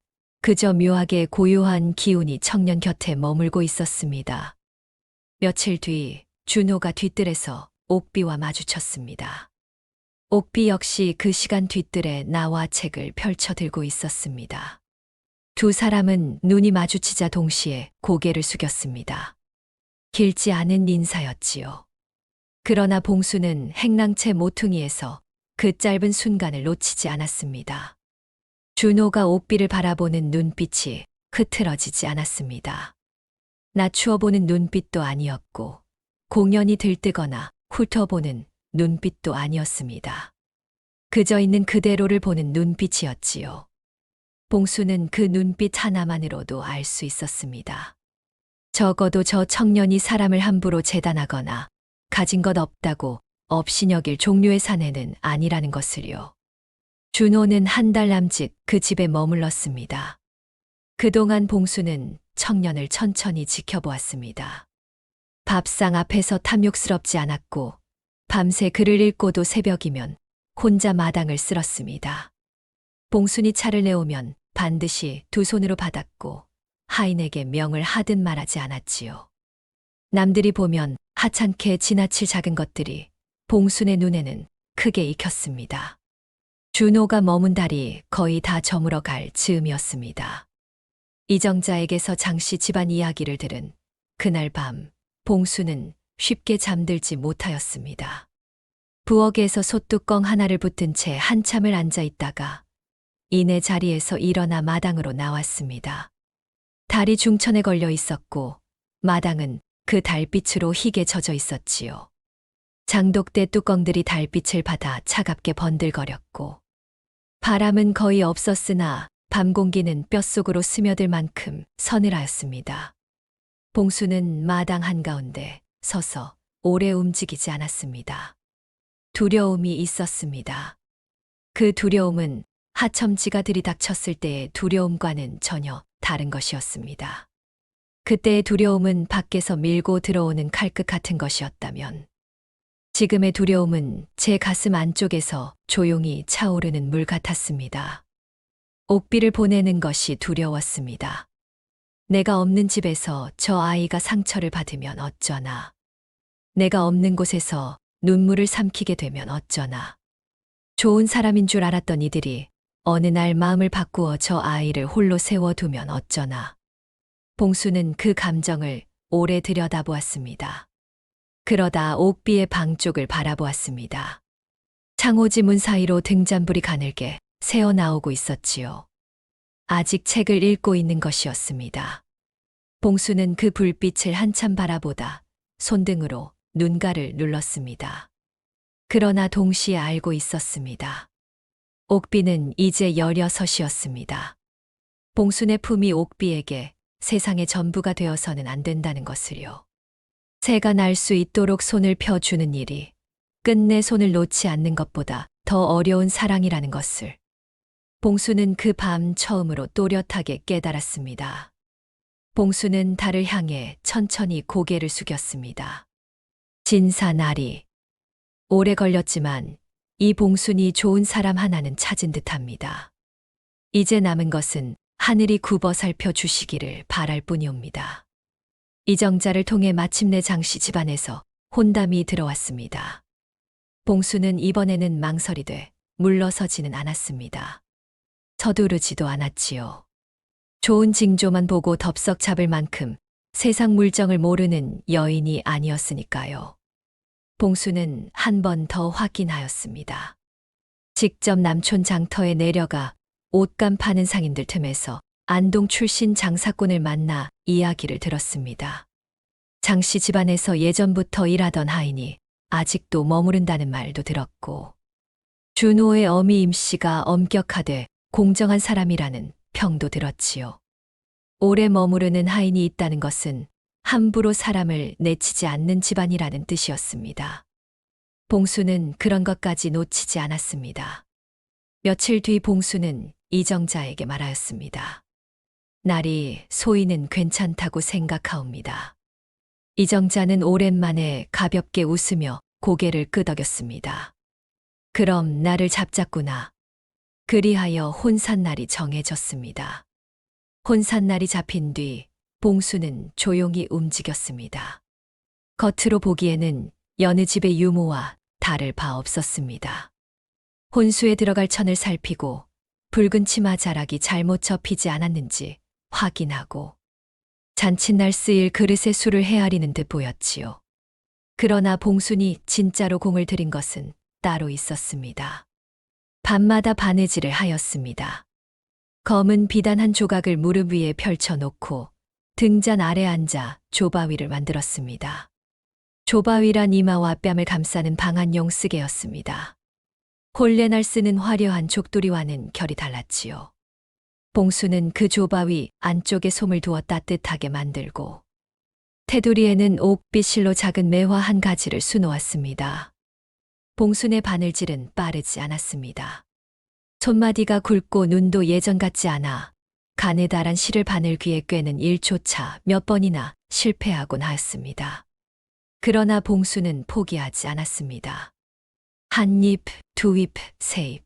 [SPEAKER 1] 그저 묘하게 고요한 기운이 청년 곁에 머물고 있었습니다. 며칠 뒤 준호가 뒤뜰에서 옥비와 마주쳤습니다. 옥비 역시 그 시간 뒤뜰에 나와 책을 펼쳐 들고 있었습니다. 두 사람은 눈이 마주치자 동시에 고개를 숙였습니다. 길지 않은 인사였지요. 그러나 봉수는 행랑채 모퉁이에서 그 짧은 순간을 놓치지 않았습니다. 준호가 옥비를 바라보는 눈빛이 흐트러지지 않았습니다. 낮추어 보는 눈빛도 아니었고 공연히 들뜨거나 훑어보는 눈빛도 아니었습니다. 그저 있는 그대로를 보는 눈빛이었지요. 봉수는 그 눈빛 하나만으로도 알 수 있었습니다. 적어도 저 청년이 사람을 함부로 재단하거나 가진 것 없다고 없이 여길 종류의 사내는 아니라는 것을요. 준호는 한 달 남짓 그 집에 머물렀습니다. 그동안 봉수는 청년을 천천히 지켜보았습니다. 밥상 앞에서 탐욕스럽지 않았고 밤새 글을 읽고도 새벽이면 혼자 마당을 쓸었습니다. 봉순이 차를 내오면 반드시 두 손으로 받았고 하인에게 명을 하든 말하지 않았지요. 남들이 보면 하찮게 지나칠 작은 것들이 봉순의 눈에는 크게 익혔습니다. 준호가 머문 달이 거의 다 저물어 갈 즈음이었습니다. 이정자에게서 장씨 집안 이야기를 들은 그날 밤 봉수는 쉽게 잠들지 못하였습니다. 부엌에서 솥뚜껑 하나를 붙든 채 한참을 앉아 있다가 이내 자리에서 일어나 마당으로 나왔습니다. 달이 중천에 걸려 있었고 마당은 그 달빛으로 희게 젖어 있었지요. 장독대 뚜껑들이 달빛을 받아 차갑게 번들거렸고 바람은 거의 없었으나 밤 공기는 뼛속으로 스며들 만큼 서늘하였습니다. 봉수는 마당 한가운데 서서 오래 움직이지 않았습니다. 두려움이 있었습니다. 그 두려움은 하첨지가 들이닥쳤을 때의 두려움과는 전혀 다른 것이었습니다. 그때의 두려움은 밖에서 밀고 들어오는 칼끝 같은 것이었다면 지금의 두려움은 제 가슴 안쪽에서 조용히 차오르는 물 같았습니다. 옥비를 보내는 것이 두려웠습니다. 내가 없는 집에서 저 아이가 상처를 받으면 어쩌나. 내가 없는 곳에서 눈물을 삼키게 되면 어쩌나. 좋은 사람인 줄 알았던 이들이 어느 날 마음을 바꾸어 저 아이를 홀로 세워두면 어쩌나. 봉수는 그 감정을 오래 들여다보았습니다. 그러다 옥비의 방 쪽을 바라보았습니다. 창호지 문 사이로 등잔불이 가늘게 새어나오고 있었지요. 아직 책을 읽고 있는 것이었습니다. 봉수는 그 불빛을 한참 바라보다 손등으로 눈가를 눌렀습니다. 그러나 동시에 알고 있었습니다. 옥비는 이제 16이었습니다. 봉순의 품이 옥비에게 세상의 전부가 되어서는 안 된다는 것을요. 새가 날 수 있도록 손을 펴주는 일이 끝내 손을 놓지 않는 것보다 더 어려운 사랑이라는 것을 봉수는 그 밤 처음으로 또렷하게 깨달았습니다. 봉수는 달을 향해 천천히 고개를 숙였습니다. 진사나리. 오래 걸렸지만 이 봉순이 좋은 사람 하나는 찾은 듯합니다. 이제 남은 것은 하늘이 굽어 살펴 주시기를 바랄 뿐이옵니다. 이정자를 통해 마침내 장씨 집안에서 혼담이 들어왔습니다. 봉수는 이번에는 망설이되 물러서지는 않았습니다. 서두르지도 않았지요. 좋은 징조만 보고 덥석 잡을 만큼 세상 물정을 모르는 여인이 아니었으니까요. 봉수는 한 번 더 확인하였습니다. 직접 남촌 장터에 내려가 옷감 파는 상인들 틈에서 안동 출신 장사꾼을 만나 이야기를 들었습니다. 장씨 집안에서 예전부터 일하던 하인이 아직도 머무른다는 말도 들었고, 준호의 어미 임씨가 엄격하되 공정한 사람이라는 평도 들었지요. 오래 머무르는 하인이 있다는 것은 함부로 사람을 내치지 않는 집안이라는 뜻이었습니다. 봉수는 그런 것까지 놓치지 않았습니다. 며칠 뒤 봉수는 이정자에게 말하였습니다. 날이 소인은 괜찮다고 생각하옵니다. 이정자는 오랜만에 가볍게 웃으며 고개를 끄덕였습니다. 그럼 나를 잡자꾸나. 그리하여 혼산날이 정해졌습니다. 혼산날이 잡힌 뒤 봉수는 조용히 움직였습니다. 겉으로 보기에는 여느 집의 유모와 다를 바 없었습니다. 혼수에 들어갈 천을 살피고 붉은 치마 자락이 잘못 접히지 않았는지 확인하고 잔칫날 쓰일 그릇에 술을 헤아리는 듯 보였지요. 그러나 봉순이 진짜로 공을 들인 것은 따로 있었습니다. 밤마다 바느질을 하였습니다. 검은 비단 한 조각을 무릎 위에 펼쳐놓고 등잔 아래 앉아 조바위를 만들었습니다. 조바위란 이마와 뺨을 감싸는 방한용 쓰개였습니다. 홀레날 쓰는 화려한 족두리와는 결이 달랐지요. 봉수는 그 조바위 안쪽에 솜을 두어 따뜻하게 만들고 테두리에는 옥빛 실로 작은 매화 한 가지를 수놓았습니다. 봉순의 바늘질은 빠르지 않았습니다. 손마디가 굵고 눈도 예전 같지 않아 가느다란 실을 바늘 귀에 꿰는 일조차 몇 번이나 실패하곤 하였습니다. 그러나 봉수는 포기하지 않았습니다. 한 잎, 두 잎, 세 잎.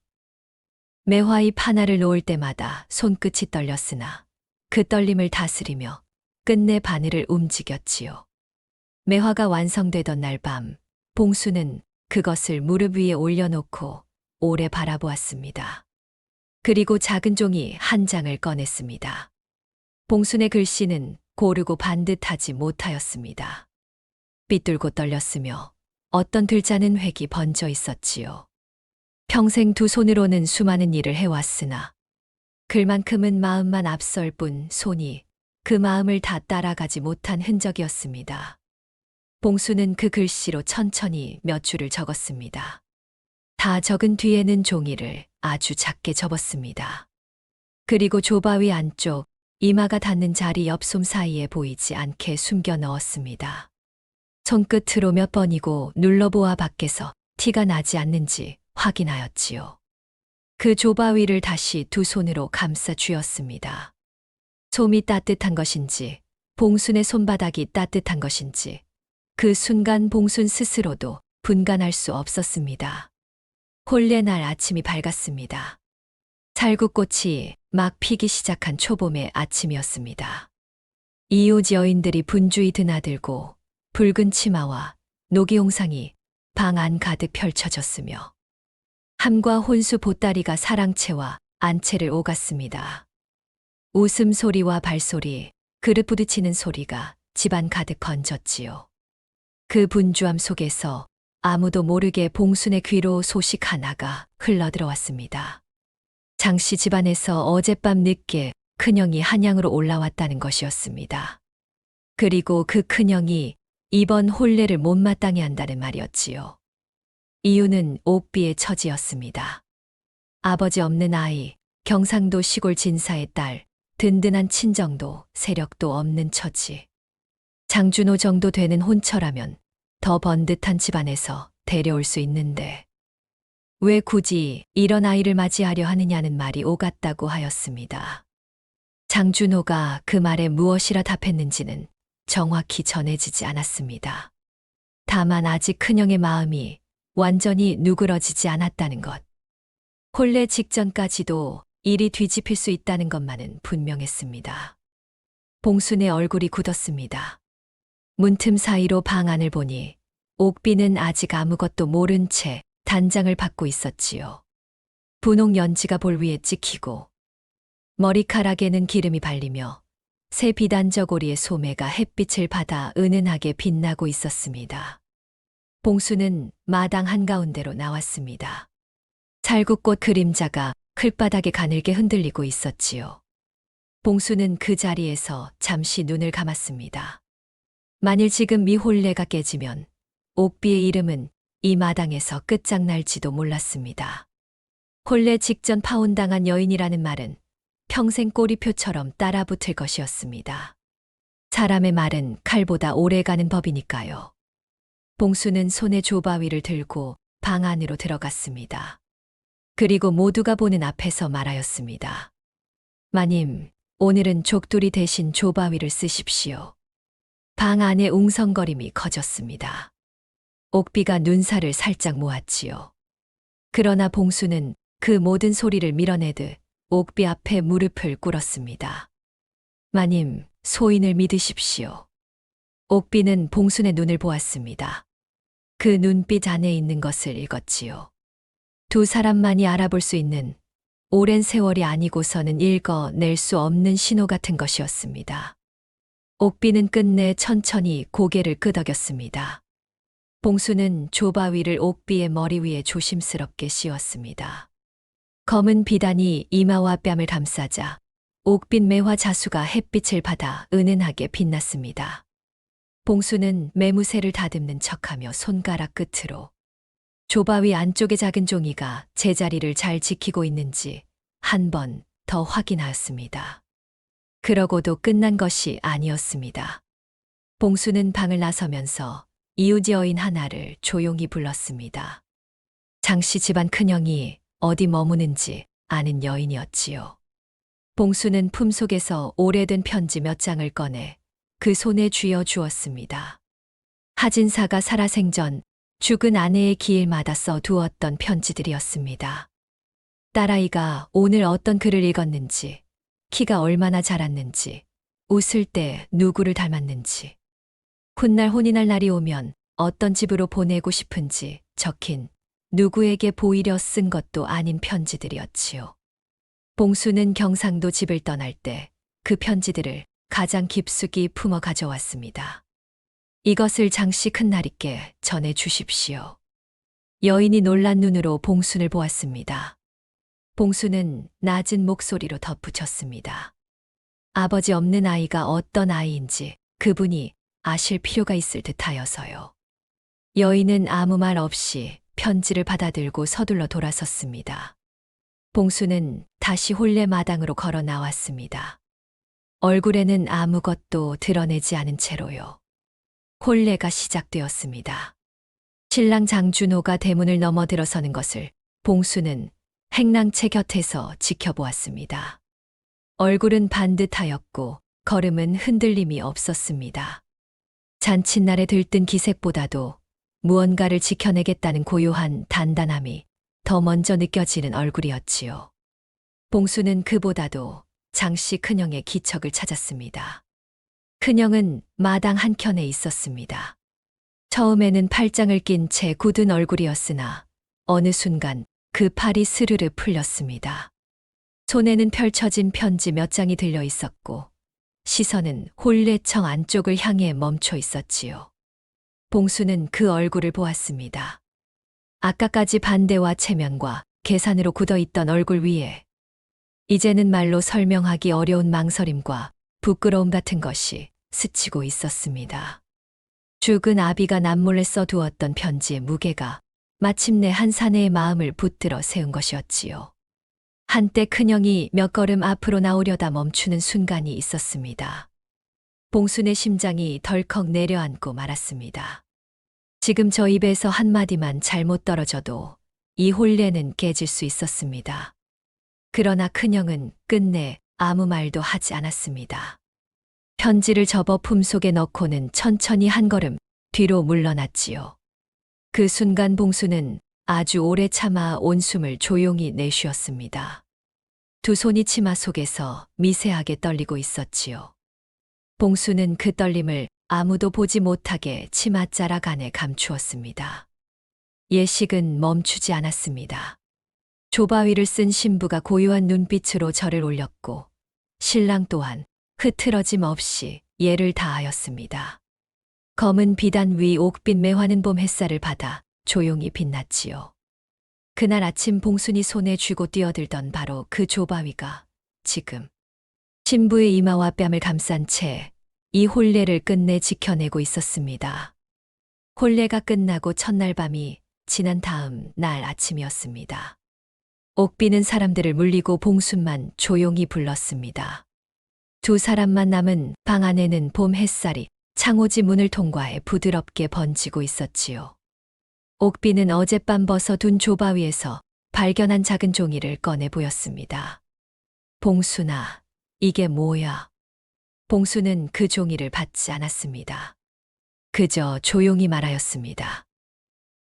[SPEAKER 1] 매화잎 하나를 놓을 때마다 손끝이 떨렸으나 그 떨림을 다스리며 끝내 바늘을 움직였지요. 매화가 완성되던 날 밤, 봉수는 그것을 무릎 위에 올려놓고 오래 바라보았습니다. 그리고 작은 종이 한 장을 꺼냈습니다. 봉순의 글씨는 고르고 반듯하지 못하였습니다. 삐뚤고 떨렸으며 어떤 글자는 획이 번져 있었지요. 평생 두 손으로는 수많은 일을 해왔으나 글만큼은 마음만 앞설 뿐 손이 그 마음을 다 따라가지 못한 흔적이었습니다. 봉수는 그 글씨로 천천히 몇 줄을 적었습니다. 다 적은 뒤에는 종이를 아주 작게 접었습니다. 그리고 조바위 안쪽 이마가 닿는 자리 옆솜 사이에 보이지 않게 숨겨 넣었습니다. 손끝으로 몇 번이고 눌러보아 밖에서 티가 나지 않는지 확인하였지요. 그 조바위를 다시 두 손으로 감싸 쥐었습니다. 솜이 따뜻한 것인지 봉순의 손바닥이 따뜻한 것인지 그 순간 봉순 스스로도 분간할 수 없었습니다. 홀레날 아침이 밝았습니다. 살구꽃이 막 피기 시작한 초봄의 아침이었습니다. 이웃 여인들이 분주히 드나들고 붉은 치마와 노기홍상이 방 안 가득 펼쳐졌으며 함과 혼수 보따리가 사랑채와 안채를 오갔습니다. 웃음소리와 발소리, 그릇 부딪히는 소리가 집안 가득 번졌지요. 그 분주함 속에서 아무도 모르게 봉순의 귀로 소식 하나가 흘러들어왔습니다. 장씨 집안에서 어젯밤 늦게 큰형이 한양으로 올라왔다는 것이었습니다. 그리고 그 큰형이 이번 혼례를 못마땅해 한다는 말이었지요. 이유는 옥비의 처지였습니다. 아버지 없는 아이, 경상도 시골 진사의 딸, 든든한 친정도 세력도 없는 처지. 장준호 정도 되는 혼처라면 더 번듯한 집안에서 데려올 수 있는데 왜 굳이 이런 아이를 맞이하려 하느냐는 말이 오갔다고 하였습니다. 장준호가 그 말에 무엇이라 답했는지는 정확히 전해지지 않았습니다. 다만 아직 큰형의 마음이 완전히 누그러지지 않았다는 것. 혼례 직전까지도 일이 뒤집힐 수 있다는 것만은 분명했습니다. 봉순의 얼굴이 굳었습니다. 문틈 사이로 방 안을 보니 옥비는 아직 아무것도 모른 채 단장을 받고 있었지요. 분홍 연지가 볼 위에 찍히고 머리카락에는 기름이 발리며 새 비단 저고리의 소매가 햇빛을 받아 은은하게 빛나고 있었습니다. 봉수는 마당 한가운데로 나왔습니다. 찰국꽃 그림자가 클바닥에 가늘게 흔들리고 있었지요. 봉수는 그 자리에서 잠시 눈을 감았습니다. 만일 지금 미혼례가 깨지면 옥비의 이름은 이 마당에서 끝장날지도 몰랐습니다. 혼례 직전 파혼당한 여인이라는 말은 평생 꼬리표처럼 따라붙을 것이었습니다. 사람의 말은 칼보다 오래가는 법이니까요. 봉수는 손에 조바위를 들고 방 안으로 들어갔습니다. 그리고 모두가 보는 앞에서 말하였습니다. 마님, 오늘은 족두리 대신 조바위를 쓰십시오. 방 안의 웅성거림이 커졌습니다. 옥비가 눈살을 살짝 모았지요. 그러나 봉수는 그 모든 소리를 밀어내듯 옥비 앞에 무릎을 꿇었습니다. 마님, 소인을 믿으십시오. 옥비는 봉순의 눈을 보았습니다. 그 눈빛 안에 있는 것을 읽었지요. 두 사람만이 알아볼 수 있는 오랜 세월이 아니고서는 읽어낼 수 없는 신호 같은 것이었습니다. 옥비는 끝내 천천히 고개를 끄덕였습니다. 봉수는 조바위를 옥비의 머리 위에 조심스럽게 씌웠습니다. 검은 비단이 이마와 뺨을 감싸자 옥빛 매화 자수가 햇빛을 받아 은은하게 빛났습니다. 봉수는 매무새를 다듬는 척하며 손가락 끝으로 조바위 안쪽의 작은 종이가 제자리를 잘 지키고 있는지 한 번 더 확인하였습니다. 그러고도 끝난 것이 아니었습니다. 봉수는 방을 나서면서 이웃 여인 하나를 조용히 불렀습니다. 장씨 집안 큰형이 어디 머무는지 아는 여인이었지요. 봉수는 품속에서 오래된 편지 몇 장을 꺼내 그 손에 쥐어 주었습니다. 하진사가 살아생전 죽은 아내의 기일마다 써두었던 편지들이었습니다. 딸아이가 오늘 어떤 글을 읽었는지, 키가 얼마나 자랐는지, 웃을 때 누구를 닮았는지, 훗날 혼인할 날이 오면 어떤 집으로 보내고 싶은지 적힌 누구에게 보이려 쓴 것도 아닌 편지들이었지요. 봉수는 경상도 집을 떠날 때 그 편지들을 가장 깊숙이 품어 가져왔습니다. 이것을 장씨 큰날이께 전해 주십시오. 여인이 놀란 눈으로 봉순을 보았습니다. 봉수는 낮은 목소리로 덧붙였습니다. 아버지 없는 아이가 어떤 아이인지 그분이 아실 필요가 있을 듯하여서요. 여인은 아무 말 없이 편지를 받아들고 서둘러 돌아섰습니다. 봉수는 다시 혼례 마당으로 걸어 나왔습니다. 얼굴에는 아무것도 드러내지 않은 채로요. 혼례가 시작되었습니다. 신랑 장준호가 대문을 넘어 들어서는 것을 봉수는 행랑채 곁에서 지켜보았습니다. 얼굴은 반듯하였고 걸음은 흔들림이 없었습니다. 잔칫날에 들뜬 기색보다도 무언가를 지켜내겠다는 고요한 단단함이 더 먼저 느껴지는 얼굴이었지요. 봉수는 그보다도 장씨 큰형의 기척을 찾았습니다. 큰형은 마당 한켠에 있었습니다. 처음에는 팔짱을 낀 채 굳은 얼굴이었으나 어느 순간 그 팔이 스르르 풀렸습니다. 손에는 펼쳐진 편지 몇 장이 들려 있었고 시선은 혼례청 안쪽을 향해 멈춰 있었지요. 봉수는 그 얼굴을 보았습니다. 아까까지 반대와 체면과 계산으로 굳어있던 얼굴 위에 이제는 말로 설명하기 어려운 망설임과 부끄러움 같은 것이 스치고 있었습니다. 죽은 아비가 남몰래 써두었던 편지의 무게가 마침내 한 사내의 마음을 붙들어 세운 것이었지요. 한때 큰형이 몇 걸음 앞으로 나오려다 멈추는 순간이 있었습니다. 봉순의 심장이 덜컥 내려앉고 말았습니다. 지금 저 입에서 한마디만 잘못 떨어져도 이 혼례는 깨질 수 있었습니다. 그러나 큰형은 끝내 아무 말도 하지 않았습니다. 편지를 접어 품속에 넣고는 천천히 한 걸음 뒤로 물러났지요. 그 순간 봉수는 아주 오래 참아 온 숨을 조용히 내쉬었습니다. 두 손이 치마 속에서 미세하게 떨리고 있었지요. 봉수는 그 떨림을 아무도 보지 못하게 치맛자락 안에 감추었습니다. 예식은 멈추지 않았습니다. 조바위를 쓴 신부가 고요한 눈빛으로 절을 올렸고 신랑 또한 흐트러짐 없이 예를 다하였습니다. 검은 비단 위 옥빛 매화는 봄 햇살을 받아 조용히 빛났지요. 그날 아침 봉순이 손에 쥐고 뛰어들던 바로 그 조바위가 지금 신부의 이마와 뺨을 감싼 채 이 혼례를 끝내 지켜내고 있었습니다. 혼례가 끝나고 첫날 밤이 지난 다음 날 아침이었습니다. 옥비는 사람들을 물리고 봉순만 조용히 불렀습니다. 두 사람만 남은 방 안에는 봄 햇살이 창호지 문을 통과해 부드럽게 번지고 있었지요. 옥비는 어젯밤 벗어둔 조바위에서 발견한 작은 종이를 꺼내 보였습니다. 봉순아, 이게 뭐야? 봉순은 그 종이를 받지 않았습니다. 그저 조용히 말하였습니다.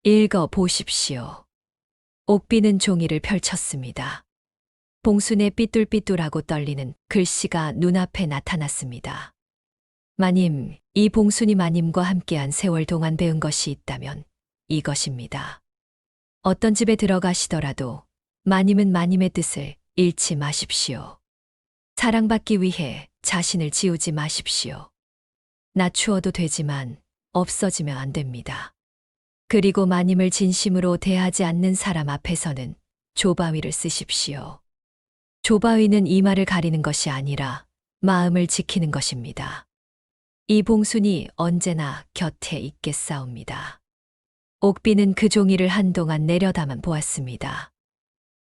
[SPEAKER 1] 읽어 보십시오. 옥비는 종이를 펼쳤습니다. 봉순의 삐뚤삐뚤하고 떨리는 글씨가 눈앞에 나타났습니다. 마님, 이 봉순이 마님과 함께한 세월 동안 배운 것이 있다면 이것입니다. 어떤 집에 들어가시더라도 마님은 마님의 뜻을 잃지 마십시오. 사랑받기 위해 자신을 지우지 마십시오. 낮추어도 되지만 없어지면 안 됩니다. 그리고 마님을 진심으로 대하지 않는 사람 앞에서는 조바위를 쓰십시오. 조바위는 이마를 가리는 것이 아니라 마음을 지키는 것입니다. 이 봉순이 언제나 곁에 있겠사옵니다. 옥비는 그 종이를 한동안 내려다만 보았습니다.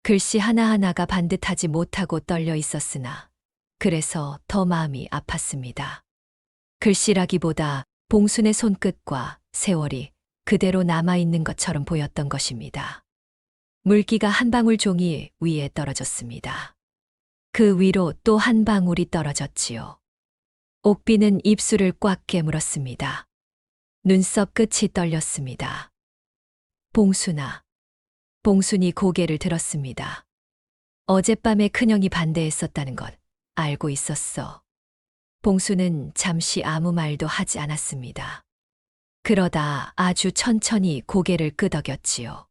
[SPEAKER 1] 글씨 하나하나가 반듯하지 못하고 떨려 있었으나 그래서 더 마음이 아팠습니다. 글씨라기보다 봉순의 손끝과 세월이 그대로 남아있는 것처럼 보였던 것입니다. 물기가 한 방울 종이 위에 떨어졌습니다. 그 위로 또 한 방울이 떨어졌지요. 옥비는 입술을 꽉 깨물었습니다. 눈썹 끝이 떨렸습니다. 봉순아. 봉순이 고개를 들었습니다. 어젯밤에 큰형이 반대했었다는 것 알고 있었어. 봉순은 잠시 아무 말도 하지 않았습니다. 그러다 아주 천천히 고개를 끄덕였지요.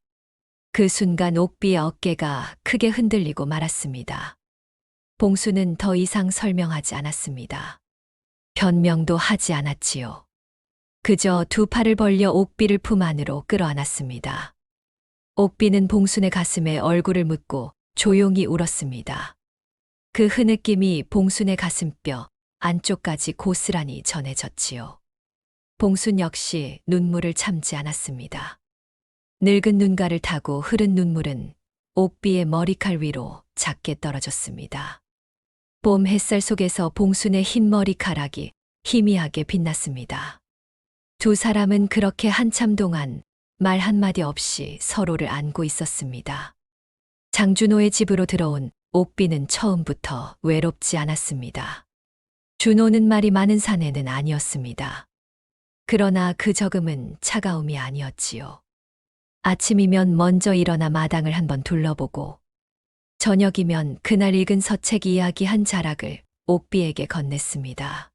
[SPEAKER 1] 그 순간 옥비의 어깨가 크게 흔들리고 말았습니다. 봉순은 더 이상 설명하지 않았습니다. 변명도 하지 않았지요. 그저 두 팔을 벌려 옥비를 품 안으로 끌어안았습니다. 옥비는 봉순의 가슴에 얼굴을 묻고 조용히 울었습니다. 그 흐느낌이 봉순의 가슴뼈 안쪽까지 고스란히 전해졌지요. 봉순 역시 눈물을 참지 않았습니다. 늙은 눈가를 타고 흐른 눈물은 옥비의 머리칼 위로 작게 떨어졌습니다. 봄 햇살 속에서 봉순의 흰 머리카락이 희미하게 빛났습니다. 두 사람은 그렇게 한참 동안 말 한마디 없이 서로를 안고 있었습니다. 장준호의 집으로 들어온 옥비는 처음부터 외롭지 않았습니다. 준호는 말이 많은 사내는 아니었습니다. 그러나 그 적음은 차가움이 아니었지요. 아침이면 먼저 일어나 마당을 한번 둘러보고 저녁이면 그날 읽은 서책 이야기 한 자락을 옥비에게 건넸습니다.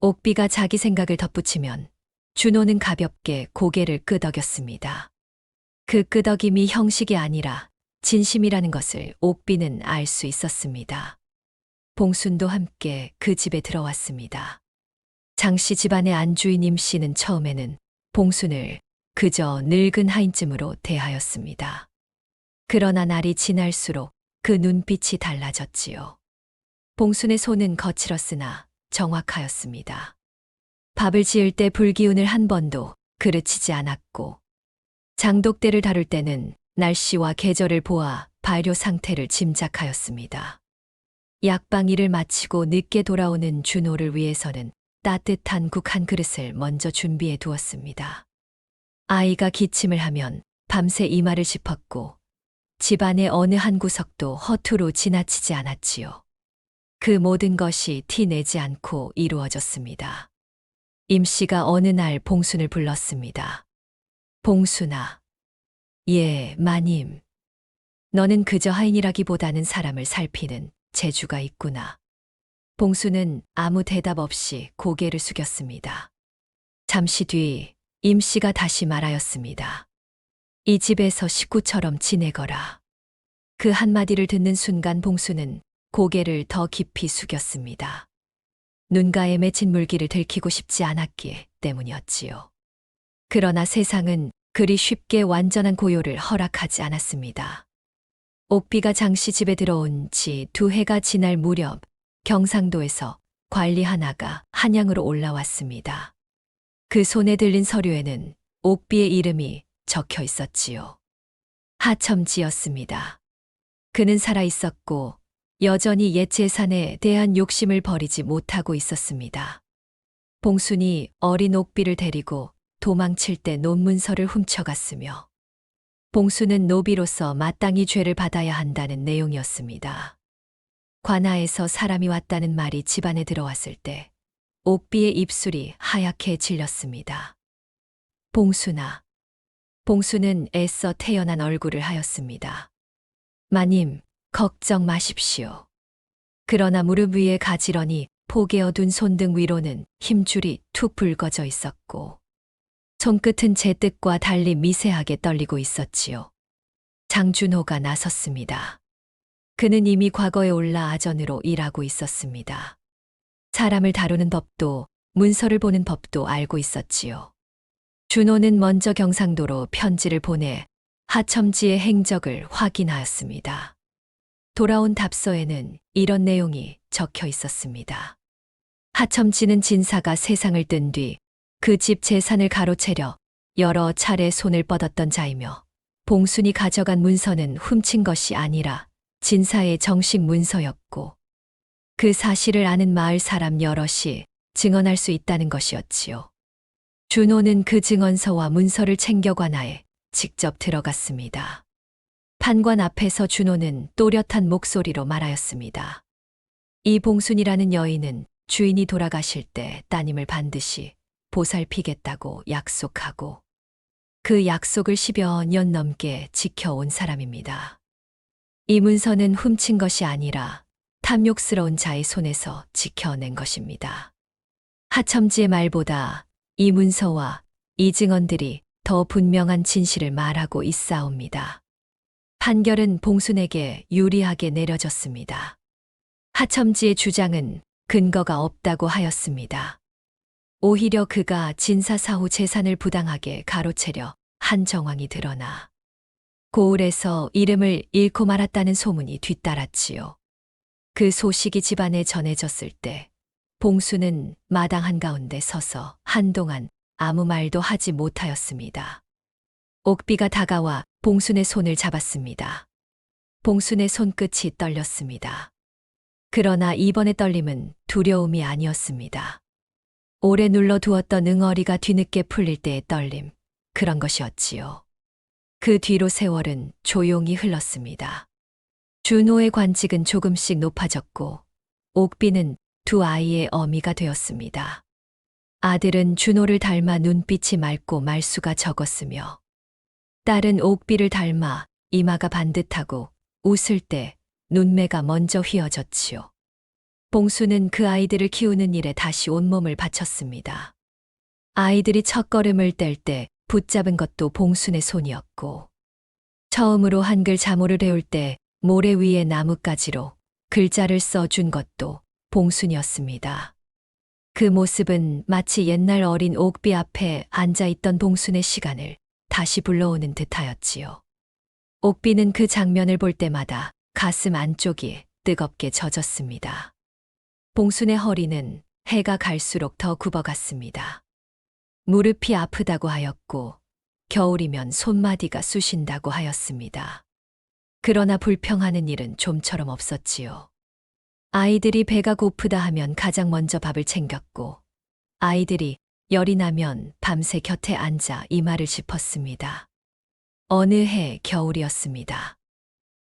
[SPEAKER 1] 옥비가 자기 생각을 덧붙이면 준호는 가볍게 고개를 끄덕였습니다. 그 끄덕임이 형식이 아니라 진심이라는 것을 옥비는 알 수 있었습니다. 봉순도 함께 그 집에 들어왔습니다. 장씨 집안의 안주인 임씨는 처음에는 봉순을 그저 늙은 하인쯤으로 대하였습니다. 그러나 날이 지날수록 그 눈빛이 달라졌지요. 봉순의 손은 거칠었으나 정확하였습니다. 밥을 지을 때 불기운을 한 번도 그르치지 않았고, 장독대를 다룰 때는 날씨와 계절을 보아 발효 상태를 짐작하였습니다. 약방 일을 마치고 늦게 돌아오는 준호를 위해서는 따뜻한 국 한 그릇을 먼저 준비해 두었습니다. 아이가 기침을 하면 밤새 이마를 짚었고, 집안의 어느 한 구석도 허투루 지나치지 않았지요. 그 모든 것이 티내지 않고 이루어졌습니다. 임씨가 어느 날 봉순을 불렀습니다. 봉순아. 예, 마님. 너는 그저 하인이라기보다는 사람을 살피는 재주가 있구나. 봉순은 아무 대답 없이 고개를 숙였습니다. 잠시 뒤 임씨가 다시 말하였습니다. 이 집에서 식구처럼 지내거라. 그 한마디를 듣는 순간 봉순은 고개를 더 깊이 숙였습니다. 눈가에 맺힌 물기를 들키고 싶지 않았기 때문이었지요. 그러나 세상은 그리 쉽게 완전한 고요를 허락하지 않았습니다. 옥비가 장씨 집에 들어온 지 2해가 지날 무렵 경상도에서 관리 하나가 한양으로 올라왔습니다. 그 손에 들린 서류에는 옥비의 이름이 적혀 있었지요. 하첨지였습니다. 그는 살아 있었고 여전히 옛 재산에 대한 욕심을 버리지 못하고 있었습니다. 봉순이 어린 옥비를 데리고 도망칠 때 논문서를 훔쳐갔으며, 봉순은 노비로서 마땅히 죄를 받아야 한다는 내용이었습니다. 관아에서 사람이 왔다는 말이 집안에 들어왔을 때 옥비의 입술이 하얗게 질렸습니다. 봉순아. 봉순은 애써 태연한 얼굴을 하였습니다. 마님, 걱정 마십시오. 그러나 무릎 위에 가지런히 포개어둔 손등 위로는 힘줄이 툭 붉어져 있었고, 손끝은 제 뜻과 달리 미세하게 떨리고 있었지요. 장준호가 나섰습니다. 그는 이미 과거에 올라 아전으로 일하고 있었습니다. 사람을 다루는 법도 문서를 보는 법도 알고 있었지요. 준호는 먼저 경상도로 편지를 보내 하첨지의 행적을 확인하였습니다. 돌아온 답서에는 이런 내용이 적혀 있었습니다. 하첨지는 진사가 세상을 뜬 뒤 그 집 재산을 가로채려 여러 차례 손을 뻗었던 자이며, 봉순이 가져간 문서는 훔친 것이 아니라 진사의 정식 문서였고, 그 사실을 아는 마을 사람 여럿이 증언할 수 있다는 것이었지요. 준호는 그 증언서와 문서를 챙겨 관아에 직접 들어갔습니다. 판관 앞에서 준호는 또렷한 목소리로 말하였습니다. 이 봉순이라는 여인은 주인이 돌아가실 때 따님을 반드시 보살피겠다고 약속하고, 그 약속을 10여 년 넘게 지켜온 사람입니다. 이 문서는 훔친 것이 아니라 탐욕스러운 자의 손에서 지켜낸 것입니다. 하첨지의 말보다 이 문서와 이 증언들이 더 분명한 진실을 말하고 있사옵니다. 판결은 봉순에게 유리하게 내려졌습니다. 하첨지의 주장은 근거가 없다고 하였습니다. 오히려 그가 진사사후 재산을 부당하게 가로채려 한 정황이 드러나 고을에서 이름을 잃고 말았다는 소문이 뒤따랐지요. 그 소식이 집안에 전해졌을 때 봉순은 마당 한가운데 서서 한동안 아무 말도 하지 못하였습니다. 옥비가 다가와 봉순의 손을 잡았습니다. 봉순의 손끝이 떨렸습니다. 그러나 이번의 떨림은 두려움이 아니었습니다. 오래 눌러두었던 응어리가 뒤늦게 풀릴 때의 떨림, 그런 것이었지요. 그 뒤로 세월은 조용히 흘렀습니다. 준호의 관직은 조금씩 높아졌고, 옥비는 두 아이의 어미가 되었습니다. 아들은 준호를 닮아 눈빛이 맑고 말수가 적었으며, 딸은 옥비를 닮아 이마가 반듯하고 웃을 때 눈매가 먼저 휘어졌지요. 봉수는 그 아이들을 키우는 일에 다시 온몸을 바쳤습니다. 아이들이 첫걸음을 뗄 때 붙잡은 것도 봉순의 손이었고, 처음으로 한글 자모를 배울 때 모래 위에 나뭇가지로 글자를 써준 것도 봉순이었습니다. 그 모습은 마치 옛날 어린 옥비 앞에 앉아있던 봉순의 시간을 다시 불러오는 듯하였지요. 옥비는 그 장면을 볼 때마다 가슴 안쪽이 뜨겁게 젖었습니다. 봉순의 허리는 해가 갈수록 더 굽어갔습니다. 무릎이 아프다고 하였고 겨울이면 손마디가 쑤신다고 하였습니다. 그러나 불평하는 일은 좀처럼 없었지요. 아이들이 배가 고프다 하면 가장 먼저 밥을 챙겼고 아이들이 열이 나면 밤새 곁에 앉아 이마를 짚었습니다. 어느 해 겨울이었습니다.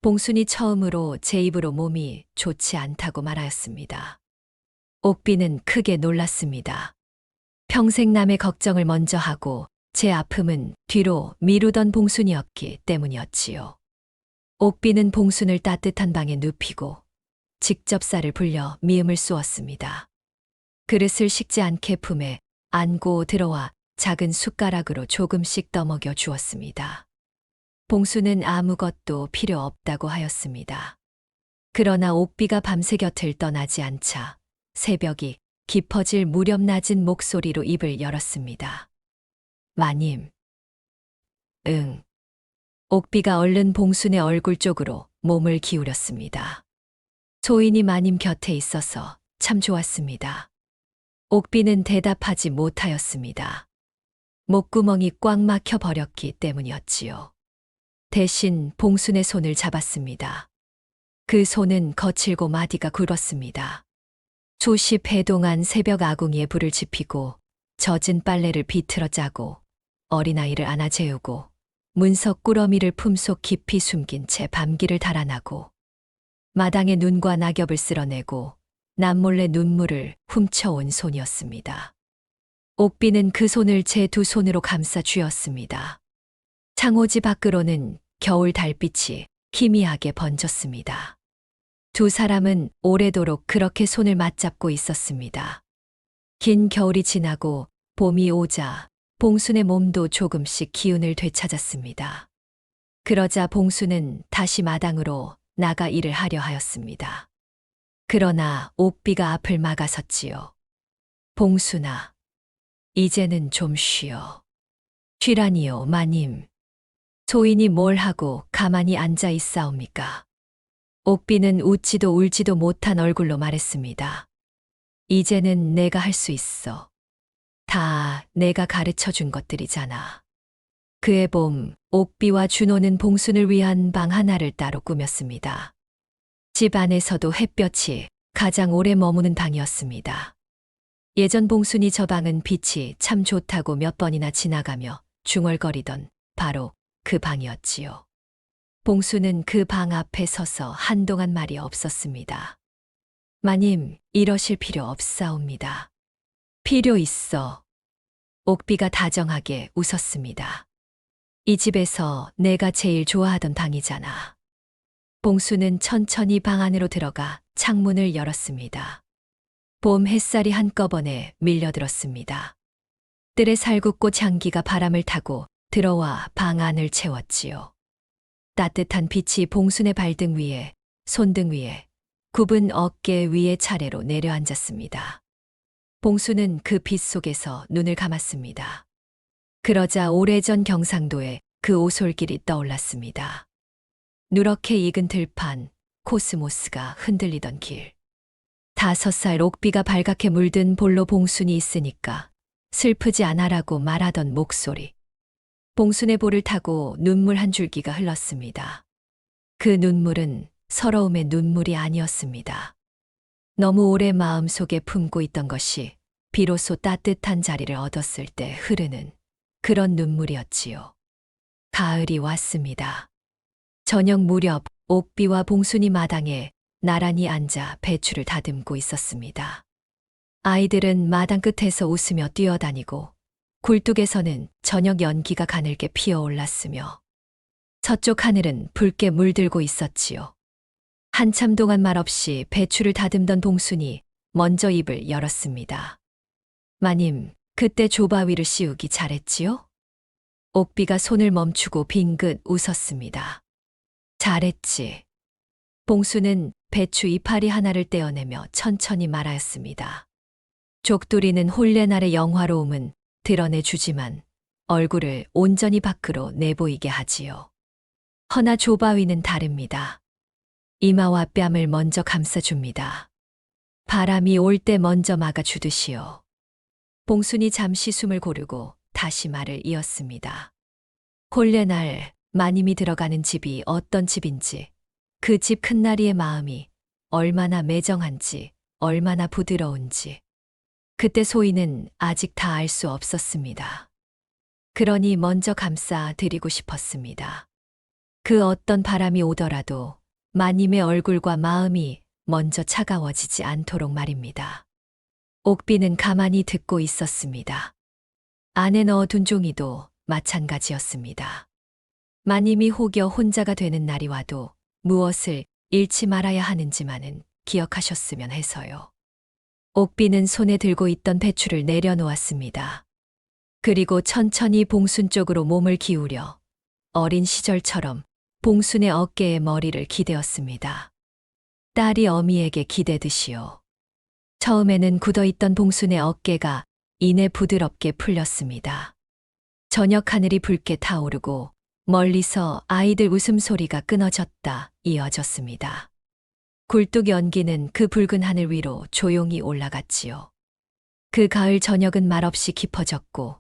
[SPEAKER 1] 봉순이 처음으로 제 입으로 몸이 좋지 않다고 말하였습니다. 옥비는 크게 놀랐습니다. 평생 남의 걱정을 먼저 하고 제 아픔은 뒤로 미루던 봉순이었기 때문이었지요. 옥비는 봉순을 따뜻한 방에 눕히고 직접 쌀을 불려 미음을 쏘았습니다. 그릇을 식지 않게 품에 안고 들어와 작은 숟가락으로 조금씩 떠먹여 주었습니다. 봉수는 아무것도 필요 없다고 하였습니다. 그러나 옥비가 밤새 곁을 떠나지 않자 새벽이 깊어질 무렵 낮은 목소리로 입을 열었습니다. 마님. 응. 옥비가 얼른 봉순의 얼굴 쪽으로 몸을 기울였습니다. 소인이 마님 곁에 있어서 참 좋았습니다. 옥비는 대답하지 못하였습니다. 목구멍이 꽉 막혀 버렸기 때문이었지요. 대신 봉순의 손을 잡았습니다. 그 손은 거칠고 마디가 굵었습니다. 수십 해 동안 새벽 아궁이에 불을 지피고 젖은 빨래를 비틀어 짜고 어린아이를 안아 재우고 문석 꾸러미를 품속 깊이 숨긴 채 밤길을 달아나고 마당에 눈과 낙엽을 쓸어내고 남몰래 눈물을 훔쳐온 손이었습니다. 옥비는 그 손을 제 두 손으로 감싸 쥐었습니다. 창호지 밖으로는 겨울 달빛이 희미하게 번졌습니다. 두 사람은 오래도록 그렇게 손을 맞잡고 있었습니다. 긴 겨울이 지나고 봄이 오자 봉순의 몸도 조금씩 기운을 되찾았습니다. 그러자 봉순은 다시 마당으로 나가 일을 하려 하였습니다. 그러나 옥비가 앞을 막아섰지요. 봉순아, 이제는 좀 쉬어. 쉬라니요, 마님. 소인이 뭘 하고 가만히 앉아 있사옵니까? 옥비는 웃지도 울지도 못한 얼굴로 말했습니다. 이제는 내가 할 수 있어. 다 내가 가르쳐 준 것들이잖아. 그해 봄, 옥비와 준호는 봉순을 위한 방 하나를 따로 꾸몄습니다. 집 안에서도 햇볕이 가장 오래 머무는 방이었습니다. 예전 봉순이 저 방은 빛이 참 좋다고 몇 번이나 지나가며 중얼거리던 바로 그 방이었지요. 봉순은 그 방 앞에 서서 한동안 말이 없었습니다. 마님, 이러실 필요 없사옵니다. 필요 있어. 옥비가 다정하게 웃었습니다. 이 집에서 내가 제일 좋아하던 방이잖아. 봉수는 천천히 방 안으로 들어가 창문을 열었습니다. 봄 햇살이 한꺼번에 밀려들었습니다. 뜰의 살구꽃 향기가 바람을 타고 들어와 방 안을 채웠지요. 따뜻한 빛이 봉순의 발등 위에, 손등 위에, 굽은 어깨 위에 차례로 내려앉았습니다. 봉수는 그 빛 속에서 눈을 감았습니다. 그러자 오래전 경상도에 그 오솔길이 떠올랐습니다. 누렇게 익은 들판, 코스모스가 흔들리던 길. 5살 옥비가 발갛게 물든 볼로 봉순이 있으니까 슬프지 않아라고 말하던 목소리. 봉순의 볼을 타고 눈물 한 줄기가 흘렀습니다. 그 눈물은 서러움의 눈물이 아니었습니다. 너무 오래 마음속에 품고 있던 것이 비로소 따뜻한 자리를 얻었을 때 흐르는 그런 눈물이었지요. 가을이 왔습니다. 저녁 무렵 옥비와 봉순이 마당에 나란히 앉아 배추를 다듬고 있었습니다. 아이들은 마당 끝에서 웃으며 뛰어다니고 굴뚝에서는 저녁 연기가 가늘게 피어올랐으며 서쪽 하늘은 붉게 물들고 있었지요. 한참 동안 말없이 배추를 다듬던 봉순이 먼저 입을 열었습니다. 마님, 그때 조바위를 씌우기 잘했지요? 옥비가 손을 멈추고 빙긋 웃었습니다. 잘했지. 봉수는 배추 이파리 하나를 떼어내며 천천히 말하였습니다. 족두리는 홀레날의 영화로움은 드러내주지만 얼굴을 온전히 밖으로 내보이게 하지요. 허나 조바위는 다릅니다. 이마와 뺨을 먼저 감싸줍니다. 바람이 올 때 먼저 막아주듯이요. 봉순이 잠시 숨을 고르고 다시 말을 이었습니다. 홀레날 마님이 들어가는 집이 어떤 집인지, 그 집 큰나리의 마음이 얼마나 매정한지, 얼마나 부드러운지, 그때 소희는 아직 다 알 수 없었습니다. 그러니 먼저 감싸 드리고 싶었습니다. 그 어떤 바람이 오더라도 마님의 얼굴과 마음이 먼저 차가워지지 않도록 말입니다. 옥비는 가만히 듣고 있었습니다. 안에 넣어둔 종이도 마찬가지였습니다. 마님이 혹여 혼자가 되는 날이 와도 무엇을 잃지 말아야 하는지만은 기억하셨으면 해서요. 옥비는 손에 들고 있던 배추를 내려놓았습니다. 그리고 천천히 봉순 쪽으로 몸을 기울여 어린 시절처럼 봉순의 어깨에 머리를 기대었습니다. 딸이 어미에게 기대듯이요. 처음에는 굳어있던 봉순의 어깨가 이내 부드럽게 풀렸습니다. 저녁 하늘이 붉게 타오르고 멀리서 아이들 웃음소리가 끊어졌다 이어졌습니다. 굴뚝 연기는 그 붉은 하늘 위로 조용히 올라갔지요. 그 가을 저녁은 말없이 깊어졌고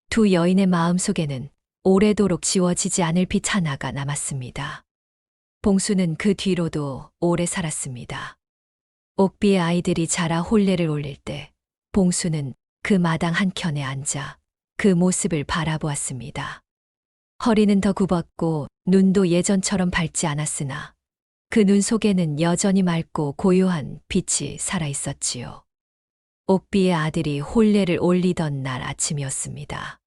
[SPEAKER 1] 두 여인의 마음속에는 오래도록 지워지지 않을 빛 하나가 남았습니다. 봉수는 그 뒤로도 오래 살았습니다. 옥비의 아이들이 자라 혼례를 올릴 때 봉수는 그 마당 한켠에 앉아 그 모습을 바라보았습니다. 허리는 더 굽었고 눈도 예전처럼 밝지 않았으나 그 눈 속에는 여전히 맑고 고요한 빛이 살아있었지요. 옥비의 아들이 혼례를 올리던 날 아침이었습니다.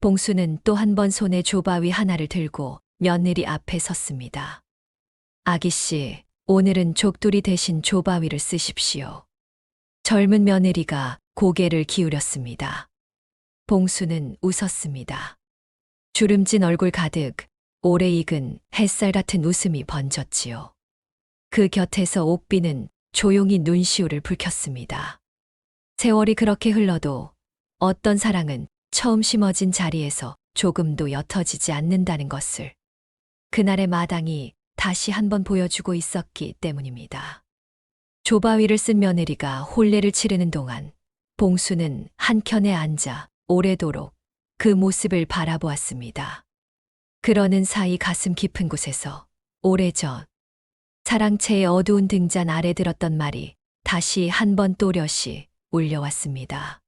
[SPEAKER 1] 봉수는 또 한 번 손에 조바위 하나를 들고 며느리 앞에 섰습니다. 아기씨, 오늘은 족두리 대신 조바위를 쓰십시오. 젊은 며느리가 고개를 기울였습니다. 봉수는 웃었습니다. 주름진 얼굴 가득 오래 익은 햇살 같은 웃음이 번졌지요. 그 곁에서 옥비는 조용히 눈시울을 붉혔습니다. 세월이 그렇게 흘러도 어떤 사랑은 처음 심어진 자리에서 조금도 옅어지지 않는다는 것을 그날의 마당이 다시 한번 보여주고 있었기 때문입니다. 조바위를 쓴 며느리가 혼례를 치르는 동안 봉수는 한켠에 앉아 오래도록 그 모습을 바라보았습니다. 그러는 사이 가슴 깊은 곳에서 오래전 사랑채의 어두운 등잔 아래 들었던 말이 다시 한 번 또렷이 울려왔습니다.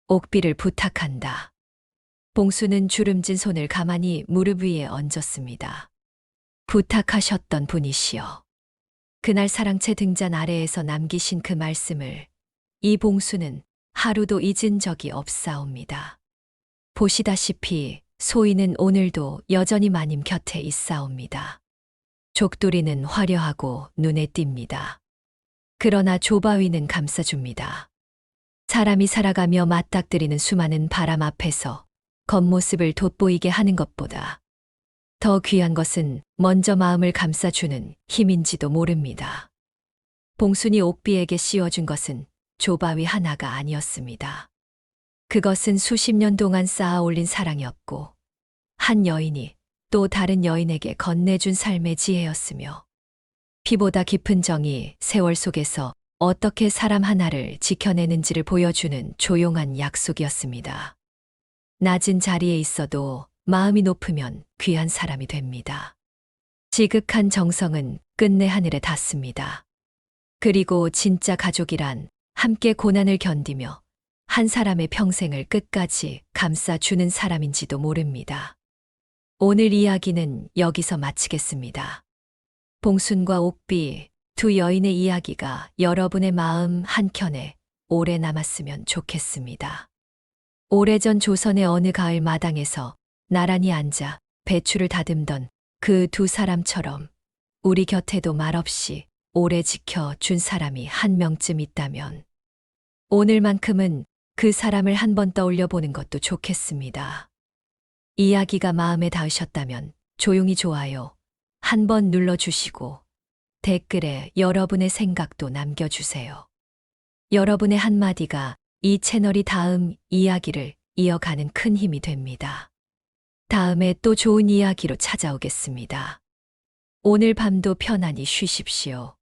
[SPEAKER 1] 옥비를 부탁한다. 봉수는 주름진 손을 가만히 무릎 위에 얹었습니다. 부탁하셨던 분이시여. 그날 사랑채 등잔 아래에서 남기신 그 말씀을 이 봉수는 하루도 잊은 적이 없사옵니다. 보시다시피 소희는 오늘도 여전히 마님 곁에 있사옵니다. 족두리는 화려하고 눈에 띕니다. 그러나 조바위는 감싸줍니다. 사람이 살아가며 맞닥뜨리는 수많은 바람 앞에서 겉모습을 돋보이게 하는 것보다 더 귀한 것은 먼저 마음을 감싸주는 힘인지도 모릅니다. 봉순이 옥비에게 씌워준 것은 조바위 하나가 아니었습니다. 그것은 수십 년 동안 쌓아 올린 사랑이었고 한 여인이 또 다른 여인에게 건네준 삶의 지혜였으며 피보다 깊은 정이 세월 속에서 어떻게 사람 하나를 지켜내는지를 보여주는 조용한 약속이었습니다. 낮은 자리에 있어도 마음이 높으면 귀한 사람이 됩니다. 지극한 정성은 끝내 하늘에 닿습니다. 그리고 진짜 가족이란 함께 고난을 견디며 한 사람의 평생을 끝까지 감싸주는 사람인지도 모릅니다. 오늘 이야기는 여기서 마치겠습니다. 봉순과 옥비 두 여인의 이야기가 여러분의 마음 한켠에 오래 남았으면 좋겠습니다. 오래전 조선의 어느 가을 마당에서 나란히 앉아 배추를 다듬던 그 두 사람처럼 우리 곁에도 말없이 오래 지켜준 사람이 한 명쯤 있다면 오늘만큼은 그 사람을 한번 떠올려 보는 것도 좋겠습니다. 이야기가 마음에 닿으셨다면 조용히 좋아요 한번 눌러주시고 댓글에 여러분의 생각도 남겨주세요. 여러분의 한마디가 이 채널이 다음 이야기를 이어가는 큰 힘이 됩니다. 다음에 또 좋은 이야기로 찾아오겠습니다. 오늘 밤도 편안히 쉬십시오.